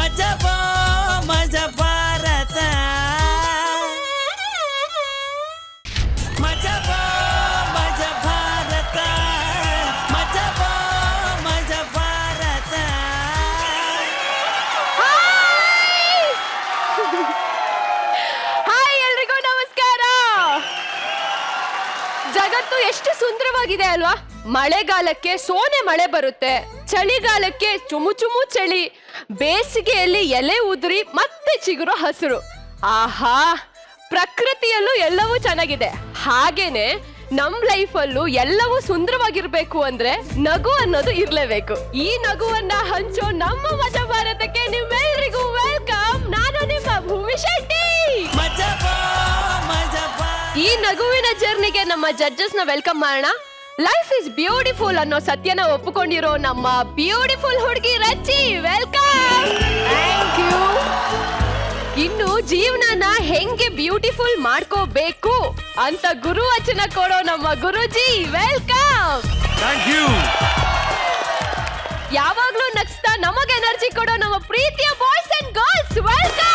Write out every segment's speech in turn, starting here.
ಮಜಬೋ ಮಜ ಭಾರತ ಮಜಬೋ ಮಜ ಭಾರತ ಮಜಬೋ ಮಜ ಭಾರತ. ಹಾಯ್ ಎಲ್ರಿಗೂ ನಮಸ್ಕಾರ. ಜಗತ್ತು ಎಷ್ಟು ಸುಂದರವಾಗಿದೆ ಅಲ್ವಾ? ಮಳೆಗಾಲಕ್ಕೆ ಸೋನೆ ಮಳೆ ಬರುತ್ತೆ, ಚಳಿಗಾಲಕ್ಕೆ ಚುಮು ಚುಮು ಚಳಿ, ಬೇಸಿಗೆಯಲ್ಲಿ ಎಲೆ ಉದುರಿ ಮತ್ತೆ ಚಿಗುರು ಹಸಿರು. ಆಹಾ, ಪ್ರಕೃತಿಯಲ್ಲೂ ಎಲ್ಲವೂ ಚೆನ್ನಾಗಿದೆ. ಹಾಗೇನೆ ನಮ್ ಲೈಫಲ್ಲೂ ಎಲ್ಲವೂ ಸುಂದರವಾಗಿರ್ಬೇಕು ಅಂದ್ರೆ ನಗು ಅನ್ನೋದು ಇರ್ಲೇಬೇಕು. ಈ ನಗುವನ್ನ ಹಂಚೋ ನಮ್ಮ ಮಜ ಭಾರತಕ್ಕೆ ನಿಮ್ಮೆಲ್ರಿಗೂ ವೆಲ್ಕಮ್. ನಾನು ನಿಮ್ಮ ಭೂಮಿ ಶೆಟ್ಟಿ. ಈ ನಗುವಿನ ಜರ್ನಿಗೆ ನಮ್ಮ ಜಡ್ಜಸ್ ನ ವೆಲ್ಕಮ್ ಮಾಡೋಣ. ಲೈಫ್ ಇಸ್ ಬ್ಯೂಟಿಫುಲ್ ಅನ್ನೋ ಸತ್ಯನ ಒಪ್ಪಿಕೊಂಡಿರೋ ನಮ್ಮ ಬ್ಯೂಟಿಫುಲ್ ಹುಡುಗಿ ರಚ್ಚಿ, ವೆಲ್ಕಮ್. Thank you. ಇನ್ನು ಜೀವನನ ಹೆಂಗೆ ಬ್ಯೂಟಿಫುಲ್ ಮಾಡ್ಕೋಬೇಕು ಅಂತ ಗುರು ವಚನ ಕೊಡೋ ನಮ್ಮ ಗುರುಜಿ, ವೆಲ್ಕಮ್. Thank you. ಯಾವಾಗ್ಲೂ ನಗ್ಸ್ತಾ ನಮಗೆ ಎನರ್ಜಿ ಕೊಡೋ ನಮ್ಮ ಪ್ರೀತಿಯ ಬಾಯ್ಸ್ ಅಂಡ್ ಗರ್ಲ್ಸ್, ವೆಲ್ಕಮ್.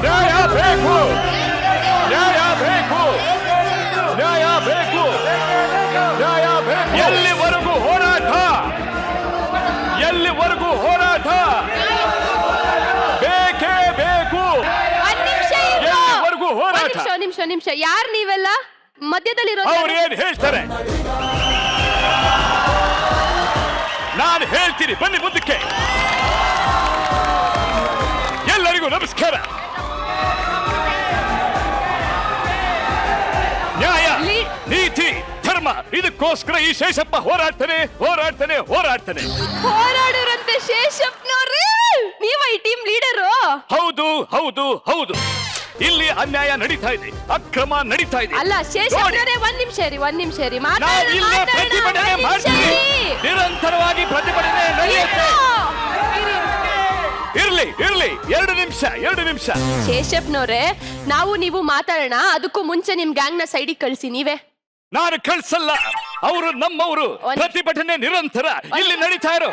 ನ್ಯಾಯ ಬೇಕು, ನ್ಯಾಯ ಬೇಕು, ನ್ಯಾಯ ಬೇಕು, ನ್ಯಾಯ ಬೇಕು. ಎಲ್ಲಿವರೆಗೂ ಹೋರಾಟ, ಎಲ್ಲಿವರೆಗೂ ಹೋರಾಟ ಬೇಕೇ ಬೇಕು. ಎಲ್ಲಿವರೆಗೂ ಹೋರಾಟ. ನಿಮಿಷ ಯಾರು ನೀವೆಲ್ಲ ಮಧ್ಯದಲ್ಲಿರೋ? ಅವ್ರು ಏನ್ ಹೇಳ್ತಾರೆ ನಾನು ಹೇಳ್ತೀನಿ, ಬನ್ನಿ ಮುಂದಕ್ಕೆ. ಎಲ್ಲರಿಗೂ ನಮಸ್ಕಾರ. ನ್ಯಾಯ, ನೀತಿ, ಧರ್ಮ, ಇದಕ್ಕೋಸ್ಕರ ಈ ಶೇಷಪ್ಪ ಹೋರಾಡ್ತಾನೆ ಹೋರಾಡ್ತಾನೆ ಹೋರಾಡ್ತಾನೆ. ಹೋರಾಡೋರಂತೆ ಶೇಷಪ್ಪನವ್ರೆ, ನೀವ ಈ ಟೀಮ್ ಲೀಡರು? ಹೌದು ಹೌದು ಹೌದು. ಇಲ್ಲಿ ಅನ್ಯಾಯ ನಡೀತಾ ಇದೆ, ಅಕ್ರಮ ನಡೀತಾ ಇದೆ. ಅಲ್ಲ ಶೇಷಪ್ಪನವ್ರೆ, ಒಂದ್ ನಿಮಿಷ ರೀ, ನಾವು ಇಲ್ಲೇ ಪ್ರತಿಭಟನೆ ಮಾಡ್ತೀವಿ, ನಿರಂತರವಾಗಿ ಪ್ರತಿಭಟನೆ ನಡೆಯುತ್ತೆ. ಇರ್ಲಿ ಇರ್ಲಿ, 2 ನಿಮಿಷ. ಶೇಷಪ್ಪನವ್ರೆ, ನಾವು ನೀವು ಮಾತಾಡೋಣ. ಅದಕ್ಕೂ ಮುಂಚೆ ನಿಮ್ ಗ್ಯಾಂಗ್ ನ ಸೈಡಿಗೆ ಕಳ್ಸಿ. ನೀವೇ? ನಾನು ಕಳ್ಸಲ್ಲ, ಅವರು ನಮ್ಮವರು. ಪ್ರತಿಭಟನೆ ನಿರಂತರ ಇಲ್ಲಿ ನಡೀತಾ ಇರೋ.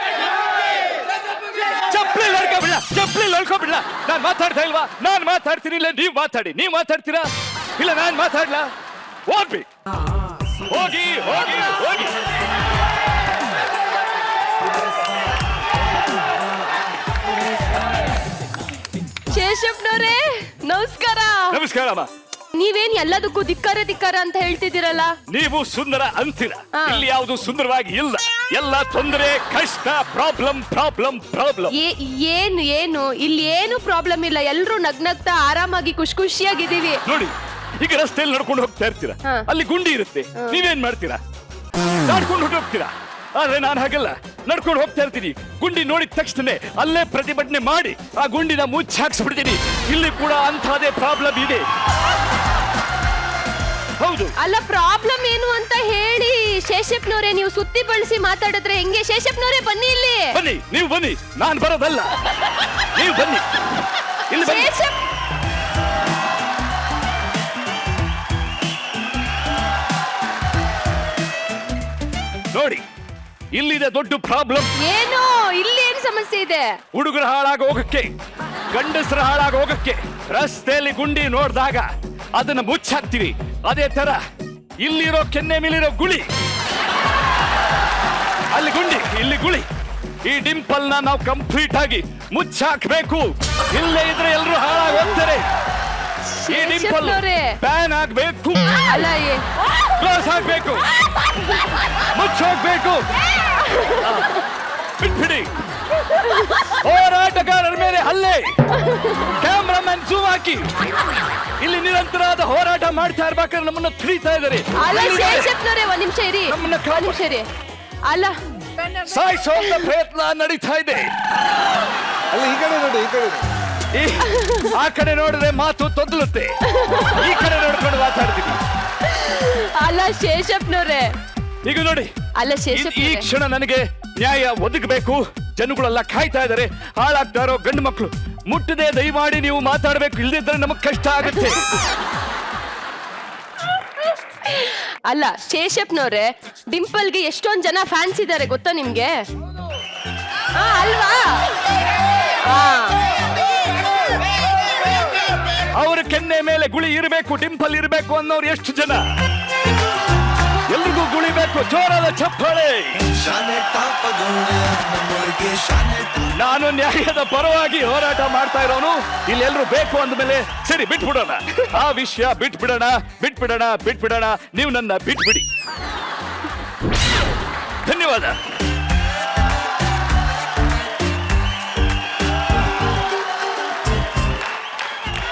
ಚಪ್ಪಲಿ ಲಡ್ಕೊಬಿಡ್ಲ. ನಾನ್ ಮಾತಾಡ್ತಾ ಇಲ್ವಾ? ನಾನ್ ಮಾತಾಡ್ತೀನಿ, ಇಲ್ಲ ನೀವ್ ಮಾತಾಡಿ. ನೀವ್ ಮಾತಾಡ್ತೀರಾ? ಇಲ್ಲ ನಾನ್ ಮಾತಾಡ್ಲಾ? ಹೋಗ್ಬಿ, ಹೋಗಿ ಹೋಗಿ ಹೋಗಿ. ಶೇಷಪ್ಪನವ್ರೆ ನಮಸ್ಕಾರ. ನಮಸ್ಕಾರಮ್ಮ. ನೀವೇನ್ ಎಲ್ಲದಕ್ಕೂ ಧಿಕ್ಕಾರ ಅಂತ ಹೇಳ್ತಿದ್ದೀರಲ್ಲ? ನೀವು ಸುಂದರ ಅಂತೀರ, ಇಲ್ಲಿ ಯಾವುದು ಸುಂದರವಾಗಿ ಇಲ್ಲ. ಎಲ್ಲ ತೊಂದರೆ, ಕಷ್ಟ, ಪ್ರಾಬ್ಲಮ್. ಏನು ಇಲ್ಲಿ ಏನು ಪ್ರಾಬ್ಲಮ್ ಇಲ್ಲ. ಎಲ್ರು ನಗ್ನಗ್ತಾ ಆರಾಮಾಗಿ ಖುಷಿಯಾಗಿದ್ದೀವಿ. ನೋಡಿ, ಈಗ ರಸ್ತೆಯಲ್ಲಿ ನಡ್ಕೊಂಡು ಹೋಗ್ತಾ ಇರ್ತೀರಾ, ಅಲ್ಲಿ ಗುಂಡಿ ಇರುತ್ತೆ. ನೀವೇನ್ ಮಾಡ್ತೀರಾ? ನಡ್ಕೊಂಡು ಹೋಗ್ತೀರಾ. ಆದ್ರೆ ನಾನು ಹಾಗಲ್ಲ, ನಡ್ಕೊಂಡು ಹೋಗ್ತಾ ಇರ್ತೀನಿ. ಗುಂಡಿ ನೋಡಿದ ತಕ್ಷಣ ಅಲ್ಲೇ ಪ್ರತಿಭಟನೆ ಮಾಡಿ ಆ ಗುಂಡಿನ ಮುಚ್ಚಿ ಹಾಕ್ಸ್ಬಿಡ್ತೀನಿ. ಇಲ್ಲಿ ಕೂಡ ಅಂತಹದೇ ಪ್ರಾಬ್ಲಮ್ ಇದೆ. ಹೌದು. ಅಲ್ಲ, ಪ್ರಾಬ್ಲಮ್ ಏನು ಅಂತ ಹೇಳಿ. ಶೇಷಪ್ಪನವರೇ, ನೀವು ಸುತ್ತಿ ಬಳಸಿ ಮಾತಾಡಿದ್ರೆ ಹೆಂಗೆ? ಶೇಷಪ್ಪನವರೇ ಬನ್ನಿ ಇಲ್ಲಿ. ಬನ್ನಿ, ನೀವು ಬನ್ನಿ. ನಾನು ಬರೋದಲ್ಲ, ನೀವು ಬನ್ನಿ ಇಲ್ಲಿ ಬನ್ನಿ. ನೋಡಿ, ಇಲ್ಲಿದೆ ದೊಡ್ಡ ಪ್ರಾಬ್ಲಮ್. ಏನು? ಇಲ್ಲಿ ಏನ್ ಸಮಸ್ಯೆ ಇದೆ? ಹುಡುಗರ ಹಾಳಾಗ ಹೋಗಕ್ಕೆ, ಗಂಡಸರ ಹಾಳಾಗ ಹೋಗಕ್ಕೆ ರಸ್ತೆಯಲ್ಲಿ ಗುಂಡಿ ನೋಡಿದಾಗ ಅದನ್ನ ಮುಚ್ಚಾಕ್ತಿವಿ. ಅದೇ ತರ ಇಲ್ಲಿರೋ ಕೆನ್ನೆ ಮೇಲಿರೋ ಗುಳಿ, ಅಲ್ಲಿ ಗುಂಡಿ, ಇಲ್ಲಿ ಗುಳಿ. ಈ ಡಿಂಪಲ್ ನಾವು ಕಂಪ್ಲೀಟ್ ಆಗಿ ಮುಚ್ಚಾಕ್ಬೇಕು. ಇಲ್ಲೇ ಇದ್ರೆ ಎಲ್ಲರೂ ಹಾಳಾಗಿ ಹೋಗ್ತಾರೆ. ಈ ಡಿಂಪಲ್ ಬ್ಯಾನ್ ಆಗ್ಬೇಕು, ಅಲ್ಲ ಕ್ಲೋಸ್ ಆಗ್ಬೇಕು, ಮುಚ್ಚೋಗ್ಬೇಕು. ಬಿಟ್ಬಿಡಿ. ಹೋರಾಟಗಾರರ ಮೇಲೆ ಹಲ್ಲೆ, ಕ್ಯಾಮ್ರಾಮನ್ ಜೂಮ್ ಹಾಕಿ. ಇಲ್ಲಿ ನಿರಂತರವಾದ ಹೋರಾಟ ಮಾಡ್ತಾ ಇರ್ಬೇಕಾದ್ರೆ ನಮ್ಮನ್ನ ತಿಳಿತಾ ಇದ್ದಾರೆ. ಒಂದ್ ನಿಮಿಷ ಇರಿ. ಅಲ್ಲ, ಸಾಯಿಸೋ ಪ್ರಯತ್ನ ನಡೀತಾ ಇದೆ. ಅಲ್ಲ, ಈ ಕಡೆ ನೋಡಿ, ಈ ಕಡೆ. ಆ ಕಡೆ ನೋಡಿದ್ರೆ ಮಾತು ತೊದಲುತ್ತೆ, ಈ ಕಡೆ ನೋಡ್ಕೊಂಡು ಮಾತಾಡ್ತೀವಿ. ಅಲ್ಲ ಶೇಷಪ್ಪನವ್ರೆ, ಈಗ ನೋಡಿ, ಅಲ್ಲ ಈ ಕ್ಷಣ ನನಗೆ ನ್ಯಾಯ ಒದಗಬೇಕು. ಜನಗಳೆಲ್ಲ ಕಾಯ್ತಾ ಇದ್ದಾರೆ. ಹಾಳಾಗ್ತಾ ಇರೋ ಗಂಡು ಮಕ್ಕಳು ಮುಟ್ಟದೆ ದಯಮಾಡಿ ನೀವು ಮಾತಾಡಬೇಕು, ಇಲ್ಲದಿದ್ರೆ ನಮಗ್ ಕಷ್ಟ ಆಗುತ್ತೆ. ಅಲ್ಲ ಶೇಷಪ್ಪನವ್ರೆ, ಡಿಂಪಲ್ಗೆ ಎಷ್ಟೊಂದ್ ಜನ ಫ್ಯಾನ್ಸ್ ಇದ್ದಾರೆ ಗೊತ್ತಾ ನಿಮ್ಗೆ? ಮೇಲೆ ಗುಳಿ ಇರಬೇಕು, ಡಿಂಪಲ್ ಇರಬೇಕು ಅನ್ನೋರು ಎಷ್ಟು ಜನ? ಎಲ್ರಿಗೂ ಗುಳಿ ಬೇಕು, ಜೋರಾದ ಚಪ್ಪಾಳೆ. ನಾನು ನ್ಯಾಯದ ಪರವಾಗಿ ಹೋರಾಟ ಮಾಡ್ತಾ ಇರೋನು, ಇಲ್ಲೆಲ್ಲರೂ ಬೇಕು ಅಂದ್ಮೇಲೆ ಸರಿ ಬಿಟ್ಬಿಡೋಣ, ಆ ವಿಷಯ ಬಿಟ್ಬಿಡೋಣ. ನೀವು ನನ್ನ ಬಿಟ್ಬಿಡಿ. ಧನ್ಯವಾದ.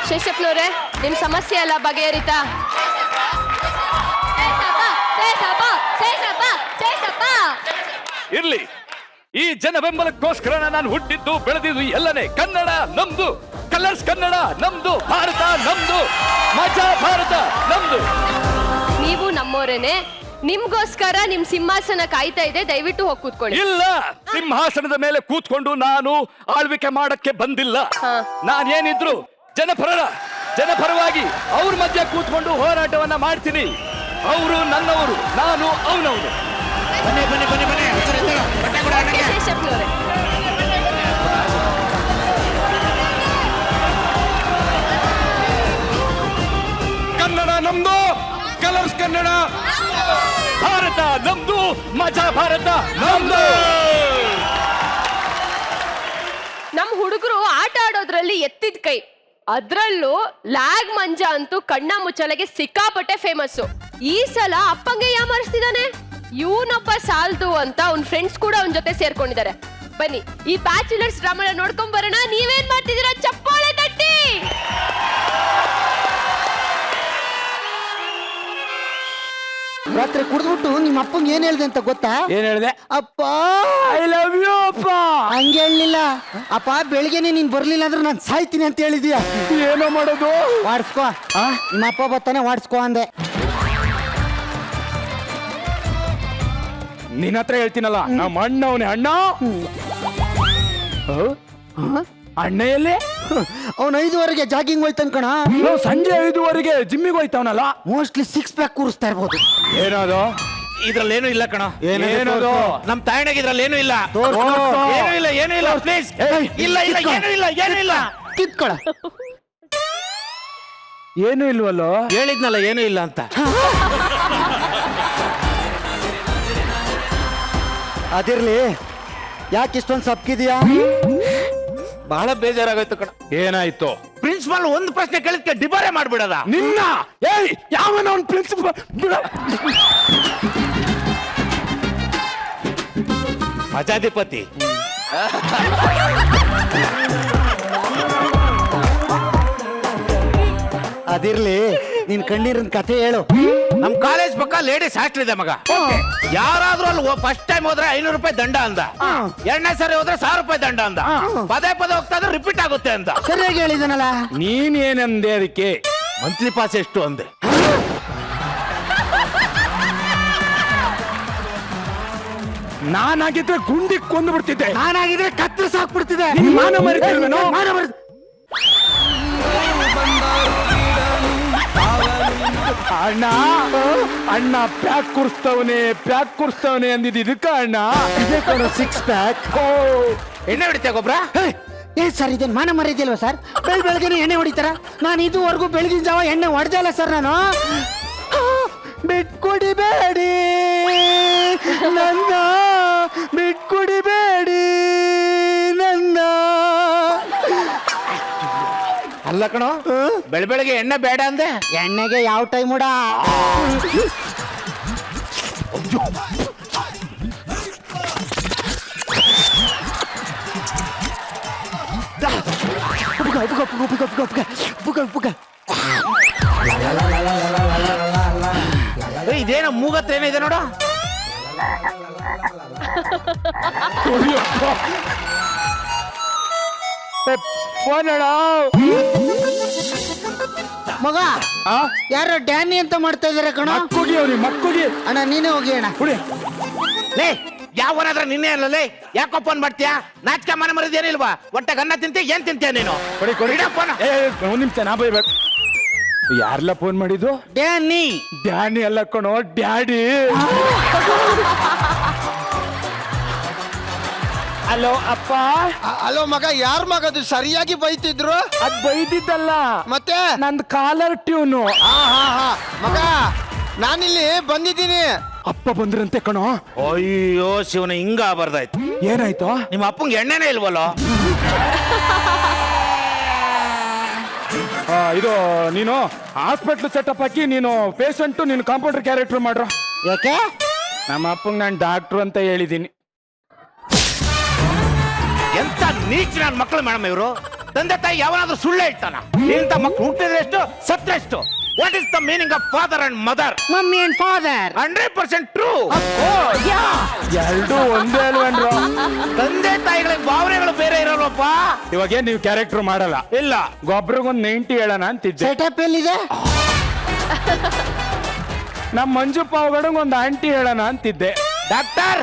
ಶೇಷಪ್ಪನವ್ರೆ, ನಿಮ್ ಸಮಸ್ಯೆ ಎಲ್ಲ ಬಗೆಹರಿತಾ? ಇರ್ಲಿ, ಈ ಜನ ಬೆಂಬಲಕ್ಕೋಸ್ಕರ ನಾನು ಹುಟ್ಟಿದ್ದು ಬೆಳೆದಿದ್ದು ಎಲ್ಲನೇ ಕನ್ನಡ ನಮ್ದು, ಕಲರ್ಸ್ ಕನ್ನಡ ನಮ್ದು, ಭಾರತ ನಮ್ದು, ಮಜಾ ಭಾರತ ನಮ್ದು. ನೀವು ನಮ್ಮೋರೇನೆ, ನಿಮ್ಗೋಸ್ಕರ ನಿಮ್ ಸಿಂಹಾಸನ ಕಾಯ್ತಾ ಇದೆ, ದಯವಿಟ್ಟು ಹೋಗಿ ಕೂತ್ಕೊಳ್ಳಿ. ಇಲ್ಲ, ಸಿಂಹಾಸನದ ಮೇಲೆ ಕೂತ್ಕೊಂಡು ನಾನು ಆಳ್ವಿಕೆ ಮಾಡಕ್ಕೆ ಬಂದಿಲ್ಲ. ನಾನೇನಿದ್ರು ಜನಪರವಾಗಿ ಅವ್ರ ಮಧ್ಯೆ ಕೂತ್ಕೊಂಡು ಹೋರಾಟವನ್ನ ಮಾಡ್ತೀನಿ. ಅವರು ನನ್ನವರು, ನಾನು ಅವನವನು. ಶೇಷಪ್ಪನವ್ರೆ, ಕನ್ನಡ ನಮ್ದು, ಕಲರ್ಸ್ ಕನ್ನಡ, ಭಾರತ ನಮ್ದು, ಮಜಾ ಭಾರತ ನಮ್ದು. ನಮ್ ಹುಡುಗರು ಆಟ ಆಡೋದ್ರಲ್ಲಿ ಎತ್ತಿದ ಕೈ, ಅದ್ರಲ್ಲೂ ಲ್ಯಾಗ್ ಮಂಜ ಅಂತೂ ಕಣ್ಣ ಮುಚ್ಚಲೆಗೆ ಸಿಕ್ಕಾಪಟ್ಟೆ ಫೇಮಸ್. ಈ ಸಲ ಅಪ್ಪಂಗೆ ಯಾಮರಿಸ್ತಿದ್ದಾನೆ. ಇವನೊಬ್ಬ ಸಾಲ್ದು ಅಂತ ಅವ್ನ ಫ್ರೆಂಡ್ಸ್ ಕೂಡ ಅವನ ಜೊತೆ ಸೇರ್ಕೊಂಡಿದ್ದಾರೆ. ಬನ್ನಿ ಈ ಬ್ಯಾಚುಲರ್ಸ್ ಡ್ರಾಮಾ ನೋಡ್ಕೊಂಡ್ ಬರೋಣ. ನೀವೇನ್ ಮಾಡ್ತಿದ್ದೀರಾ? ಚಪ್ಪಾಳೆ ತಟ್ಟಿ. ರಾತ್ರಿ ಕುಡಿದ್ಬಿಟ್ಟು ನಿಮ್ಮ ಅಪ್ಪಂಗೆ ಏನ್ ಹೇಳ್ದೆ ಅಂತ ಗೊತ್ತಾ? ಏನ್ ಹೇಳಿದೆ? ಅಪ್ಪ ಐ ಲವ್ ಯು ಅಪ್ಪ. ಹಂಗೆ ಹೇಳಲಿಲ್ಲ ಅಪ್ಪ, ಬೆಳಿಗ್ಗೆನೆ ನೀನ್ ಬರ್ಲಿಲ್ಲ ಅಂದ್ರೆ ನಾನು ಸಾಯ್ತೀನಿ ಅಂತ ಹೇಳಿದ್ಯಾ. ಏನೋ ಮಾಡೋದು? ವಾಡ್ಸ್ಕೋ, ನಿಮ್ಮ ಅಪ್ಪ ಬರ್ತಾನೆ, ವಾಡ್ಸ್ಕೋ ಅಂದೆ. ನಿನ್ನ ಹತ್ರ ಹೇಳ್ತೀನಲ್ಲ, ನಮ್ಮ ಅಣ್ಣವನೇ ಅಣ್ಣ. ಅಣ್ಣ ಎಲ್ಲಿ? ಅವ್ನು 5 ಜಾಗಿಂಗ್ ಹೋಯ್ತಾನ ಕಣ. ಸಂಜೆ 5 ಜಿಮ್ಮಿಗೆ ಹೋಯ್ತಾವನಲ್ಲ. ಮೋಸ್ಟ್ಲಿ 6 ಪ್ಯಾಕ್ ಕೂರಿಸ್ತಾ ಇರ್ಬೋದು. ಏನದು? ಇದ್ರಲ್ಲೇನು ಇಲ್ಲ ಕಣ. ಏನದು? ನಮ್ ತಾಯಣಗೆ ಇದ್ರಲ್ಲೇನು ಇಲ್ಲ. ಏನು ಇಲ್ಲ ಪ್ಲೀಸ್. ಏನು ಇಲ್ಲ. ಕಿತ್ಕೊಳ. ಏನು ಇಲ್ವಲ್ಲೋ? ಹೇಳಿದ್ನಲ್ಲ ಏನು ಇಲ್ಲ ಅಂತ. ಅದಿರ್ಲಿ, ಯಾಕೆ ಇಷ್ಟೊಂದು ಸಪ್ಕಿದ್ಯಾ? ಬಹಳ ಬೇಜಾರಾಗೋಯ್ತು ಕಣ. ಏನಾಯ್ತು? ಪ್ರಿನ್ಸಿಪಾಲ್ ಒಂದು ಪ್ರಶ್ನೆ ಕೇಳಿದ್ಕೆ ಡಿಬಾರೆ ಮಾಡ್ಬಿಡದ ನಿನ್ನ. ಏಯ್, ಯಾವನ ಅವ್ನ ಪ್ರಿನ್ಸಿಪಲ್? ಮಜಾಧಿಪತಿ. ಅದಿರ್ಲಿ, ನೀನ್ ಕಣ್ಣೀರಿನ ಕಥೆ ಹೇಳು. ನಮ್ ಕಾಲೇಜ್ ಪಕ್ಕ ಲೇಡೀಸ್ ಹಾಸ್ಟೆಲ್ ಇದೆ ಮಗ. ಯಾರಾದ್ರೂ ಅಲ್ಲಿ ಫಸ್ಟ್ ಟೈಮ್ ಹೋದ್ರೆ 500 ರೂಪಾಯಿ ದಂಡ ಅಂದ. 2ನೇ ಸರಿ ಹೋದ್ರೆ 1000 ರೂಪಾಯಿ ದಂಡ ಅಂದ. ಪದೇ ಹೋಗ್ತಾ ಇದ್ರೆ ರಿಪೀಟ್ ಆಗುತ್ತೆ ಅಂತ. ಸರಿಯಾಗಿ ಹೇಳಿದನಲ್ಲ. ನೀನ್ ಏನಂದೆ ಅದಕ್ಕೆ? ಮಂತ್ಲಿ ಪಾಸ್ ಎಷ್ಟು ಅಂದೆ. ನಾನಾಗಿದ್ರೆ ಗುಂಡಿ ಕೊಂದು ಬಿಡ್ತಿದ್ದೆ. ನಾನಾಗಿದ್ರೆ ಕತ್ತರಿಸಿ ಹಾಕ್ಬಿಡ್ತಿದ್ದೆ. ಮಾನ ಮರಿತಿಲ್ವೇನೋ? ಅಣ್ಣ ಅಣ್ಣ ಪ್ಯಾಕ್ ಕುರ್ಸ್ತವನೆ ಅಂದಿದ್ದು ಇದಕ್ಕ ಅಣ್ಣ. 6 ಪ್ಯಾಕ್. ಎಣ್ಣೆ ಹೊಡಿತೀಯ ಗೊಬ್ರ? ಏ ಸರ್, ಇದೇನು ಮಾನ ಮರ್ಯಾದಿಲ್ವಾ ಸರ್? ಬೆಳಗ್ಗೆನೆ ಎಣ್ಣೆ ಹೊಡಿತಾರ? ನಾನು ಇದುವರೆಗೂ ಬೆಳಗಿನ ಜಾವ ಎಣ್ಣೆ ಹೊಡೆದಲ್ಲ ಸರ್. ನಾನು ಬಿಟ್ಕೊಡಿಬೇಡಿ ನನ್ನ, ಬಿಟ್ಕೊಡಿಬೇಡಿ ನನ್ನ. ಅಲ್ಲ ಕಣೋ, ಬೆಳಗ್ಗೆ ಎಣ್ಣೆ ಬೇಡ ಅಂದೆ. ಎಣ್ಣೆಗೆ ಯಾವ ಟೈಮ್ ಉಡ? ಇದೇನೋ ಮೂಗತ್ರ ಏನಿದೆ ನೋಡ. ಮಗ, ಯಾರೋ ಡ್ಯಾನಿ ಅಂತ ಮಾಡ್ತಾ ಇದಾರೆ ಕಣ. ಮಕ್ಕಳಿಗೆ ಅಣ್ಣ ನೀನೇ ಹೋಗಿ ಅಣ್ಣ. ಲೇ, ಯಾವನಾದ್ರ ನಿನ್ನೆ ಅಲ್ಲಲೇ ಯಾಕೋ ಫೋನ್ ಮಾಡ್ತೀಯಾ? ನಾಚಿಕೆ ಮನೆ ಮರದ್ ಏನಿಲ್ವಾ? ಹೊಟ್ಟೆಗೆ ಅನ್ನ ತಿಂತೀಯ, ಏನ್ ತಿಂತೀಯ ನೀನು? ಒಂದ್ ನಿಮಿಷ, ನಾ ಬೈಬೇಕು. ಯಾರೆಲ್ಲ ಫೋನ್ ಮಾಡಿದ್ದು? ಡ್ಯಾನಿ ಅಲ್ಲ ಕಣೋ, ಡ್ಯಾಡಿ. ಹಲೋ ಅಪ್ಪ ಅಲೋ ಮಗ, ಯಾರ್ ಮಗ ಅದು ಸರಿಯಾಗಿ ಬೈತಿದ್ರು? ಅದ್ ಬೈದಿದ್ದಲ್ಲ, ಮತ್ತೆ ನಂದ್ ಕಾಲರ್ ಟ್ಯೂನು. ಹಾ ಮಗ, ನಾನಿಲ್ಲಿ ಬಂದಿದ್ದೀನಿ. ಅಪ್ಪ ಬಂದ್ರಂತೆ ಕಣೋ. ಅಯ್ಯೋ ಶಿವನ, ಹಿಂಗ ಬರ್ದಾಯ್ತು. ಏನಾಯ್ತು? ನಿಮ್ಮ ಅಪ್ಪಂಗೆ ಎಣ್ಣೆನೇ ಇಲ್ವಲ್ಲ? ಇದು ನೀನು ಹಾಸ್ಪಿಟ್ಲ್ ಸೆಟಪ್ ಹಾಕಿ ನೀನು ಪೇಷಂಟ್, ನೀನು ಕಾಂಪೌಂಡರ್ ಕ್ಯಾರೆಕ್ಟರ್ ಮಾಡ್ರು. ಯಾಕೆ? ನಮ್ಮ ಅಪ್ಪಂಗೆ ನಾನು ಡಾಕ್ಟ್ರು ಅಂತ ಹೇಳಿದ್ದೀನಿ. ಎಂತ ನೀಚ ನನ್ನ ಮಕ್ಕಳು ಮೇಡಮ್ ಇವರು. ತಂದೆ ತಾಯಿ ಯಾವನಾದ್ರೂ ಸುಳ್ಳು ಹೇಳ್ತಾನ? ಇಂಥ ಮಕ್ಕಳು ಹುಟ್ಟಿದ್ರೆ ಎಷ್ಟು, ಸತ್ರ ಎಷ್ಟು? What is the meaning of father and mother? Mummy and father. 100% true. ಎರಡು ಒಂದೇ ಅಲ್ವೇನ್ರು? ತಂದೆ ತಾಯಿಗಳಿಗೆ ಭಾವನೆಗಳು ಬೇರೆ ಇರಲ್ವಪ್ಪ. ಇವಾಗ ನೀವು ಕ್ಯಾರೆಕ್ಟರ್ ಮಾಡಲ್ಲ? ಇಲ್ಲ. ಗೊಬ್ಬರಿಗೊಂದು 90 ಹೇಳೋಣ ಅಂತಿದ್ದೆ. ಸೆಟಪ್ ಎಲ್ಲಿದೆ? ನಮ್ಮ ಮಂಜು ಪಾವಗಡಂಗ್ ಒಂದು ಆಂಟಿ ಹೇಳೋಣ ಅಂತಿದ್ದೆ. Doctor,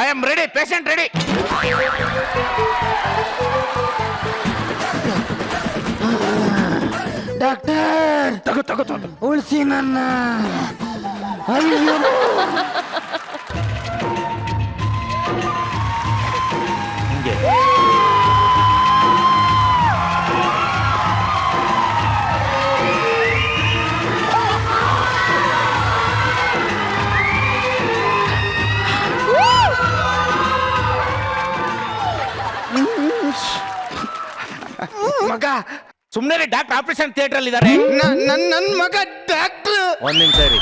I am ready, patient ready. Doctor, ತಗೋ ಉಳಿಸಿ ನನ್ನ. ಅಯ್ಯೋ, ಮಗ, ಸುಮ್ಮನೆ ಡಾಕ್ಟರ್ ಆಪರೇಷನ್ ಥಿಯೇಟರ್ ಅಲ್ಲಿ ಇದ್ದಾರೆ. ನನ್ ಮಗ ಡಾಕ್ಟ್ರ್. ಒಂದ್ ನಿಮಿಷ ರೀ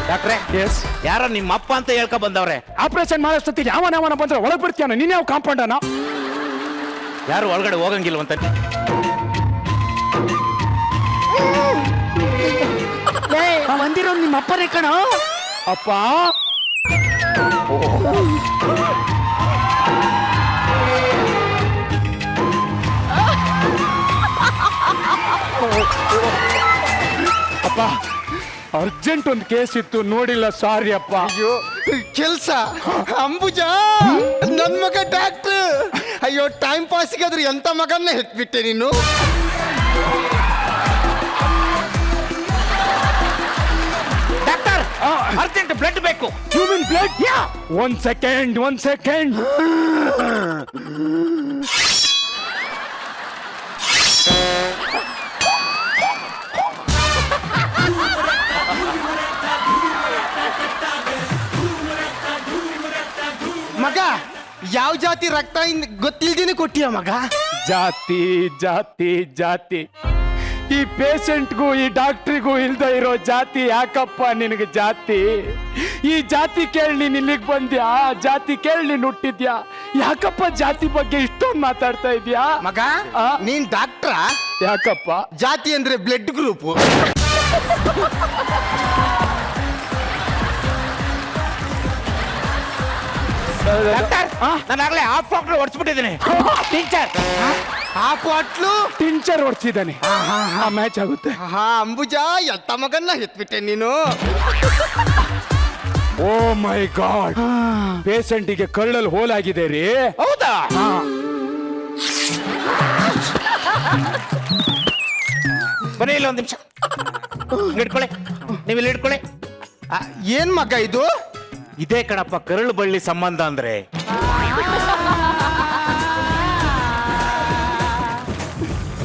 ಡಾಕ್ಟ್ರೆ. ಎಸ್, ಯಾರೋ ನಿಮ್ಮ ಅಪ್ಪ ಅಂತ ಹೇಳ್ಕೊ ಬಂದವ್ರೆ. ಆಪರೇಷನ್ ಮಾಡೋಷ್ಟೊತ್ತಿಗೆ ಯಾವನ ಬಂದ್ರೆ ಒಳಗೆ ಬರ್ತೀಯಾನ? ನೀನ್ ಯಾವ ಕಾಂಪೌಂಡನ? ಯಾರು ಒಳಗಡೆ ಹೋಗಂಗಿಲ್ವಂತ? ಬಂದಿರೋ ನಿಮ್ಮ ಅಪ್ಪನೇ ಕಣೋ. ಅಪ್ಪ ಅಪ್ಪ, ಅರ್ಜೆಂಟ್ ಒಂದು ಕೇಸ್ ಇತ್ತು, ನೋಡಿಲ್ಲ, ಸಾರಿ ಅಪ್ಪ. ಅಯ್ಯೋ ಕೆಲ್ಸ. ಅಂಬುಜಾ, ನನ್ ಮಗ ಡಾಕ್ಟ್ರ್. ಅಯ್ಯೋ, ಟೈಮ್ ಪಾಸ್ಗಾದ್ರೆ ಎಂತ ಮಗನ್ನ ಹೆತ್ಬಿಟ್ಟೆ ನೀನು. ಡಾಕ್ಟರ್, ಅರ್ಜೆಂಟ್ ಬ್ಲಡ್ ಬೇಕು. Human blood? ಒಂದ್ ಸೆಕೆಂಡ್. ಮಗ, ಯಾವ ಜಾತಿ ರಕ್ತ ಗೊತ್ತಿಲ್ದೇನೆ ಕೊಟ್ಟಿಯ ಮಗ? ಜಾತಿ ಈ ಪೇಷಂಟ್ಗೂ ಈ ಡಾಕ್ಟ್ರಿಗೂ ಇಲ್ದ ಇರೋ ಜಾತಿ ಯಾಕಪ್ಪ ನಿನಗೆ ಜಾತಿ? ಈ ಜಾತಿ ಕೇಳಿ ನೀನ್ ಇಲ್ಲಿಗೆ ಬಂದ್ಯಾ? ಜಾತಿ ಕೇಳಿ ನೀನ್ ಹುಟ್ಟಿದ್ಯಾ? ಯಾಕಪ್ಪ ಜಾತಿ ಬಗ್ಗೆ ಇಷ್ಟೊಂದು ಮಾತಾಡ್ತಾ ಇದ್ಯಾ ಮಗ? ಆ? ನೀನ್ ಡಾಕ್ಟ್ರ? ಯಾಕಪ್ಪ? ಜಾತಿ ಅಂದ್ರೆ ಬ್ಲಡ್ ಗ್ರೂಪ್. ಡಾಕ್ಟರ್, ನಾನು ಆಗ್ಲೇ ಹಾಫ್ ಡಾಕ್ಟರ್ ಹೊಡ್ಸ್ಬಿಟ್ಟಿದ್ದೀನಿ. ಟೀಚರ್, ಹಾಪು ಅಟ್ಲು ಟಿಂಚರ್ ಹೊಡ್ಸಿದ್ದಾನೆ. ಆ ಮ್ಯಾಚ್ ಆಗುತ್ತೆ. ಹಾ, ಅಂಬುಜಾ, ಎಂತ ಮಗನ್ನ ಹೆತ್ಬಿಟ್ಟೆ ನೀನು. ಓ ಮೈ ಗಾಡ್, ಪೇಷಂಟಿಗೆ ಕಳ್ಳಲ್ಲಿ ಹೋಲ್ ಆಗಿದೆ ರೀ. ಹೌದಾ? ಬನ್ನಿ ಇಲ್ಲ, ಒಂದ್ ನಿಮಿಷ ಇಟ್ಕೊಳ್ಳಿ. ನೀವು ಇಲ್ಲಿ ಇಟ್ಕೊಳ್ಳಿ. ಏನ್ ಮಗ ಇದು? ಇದೇ ಕಣಪ್ಪ ಕರಳು ಬಳ್ಳಿ ಸಂಬಂಧ ಅಂದ್ರೆ.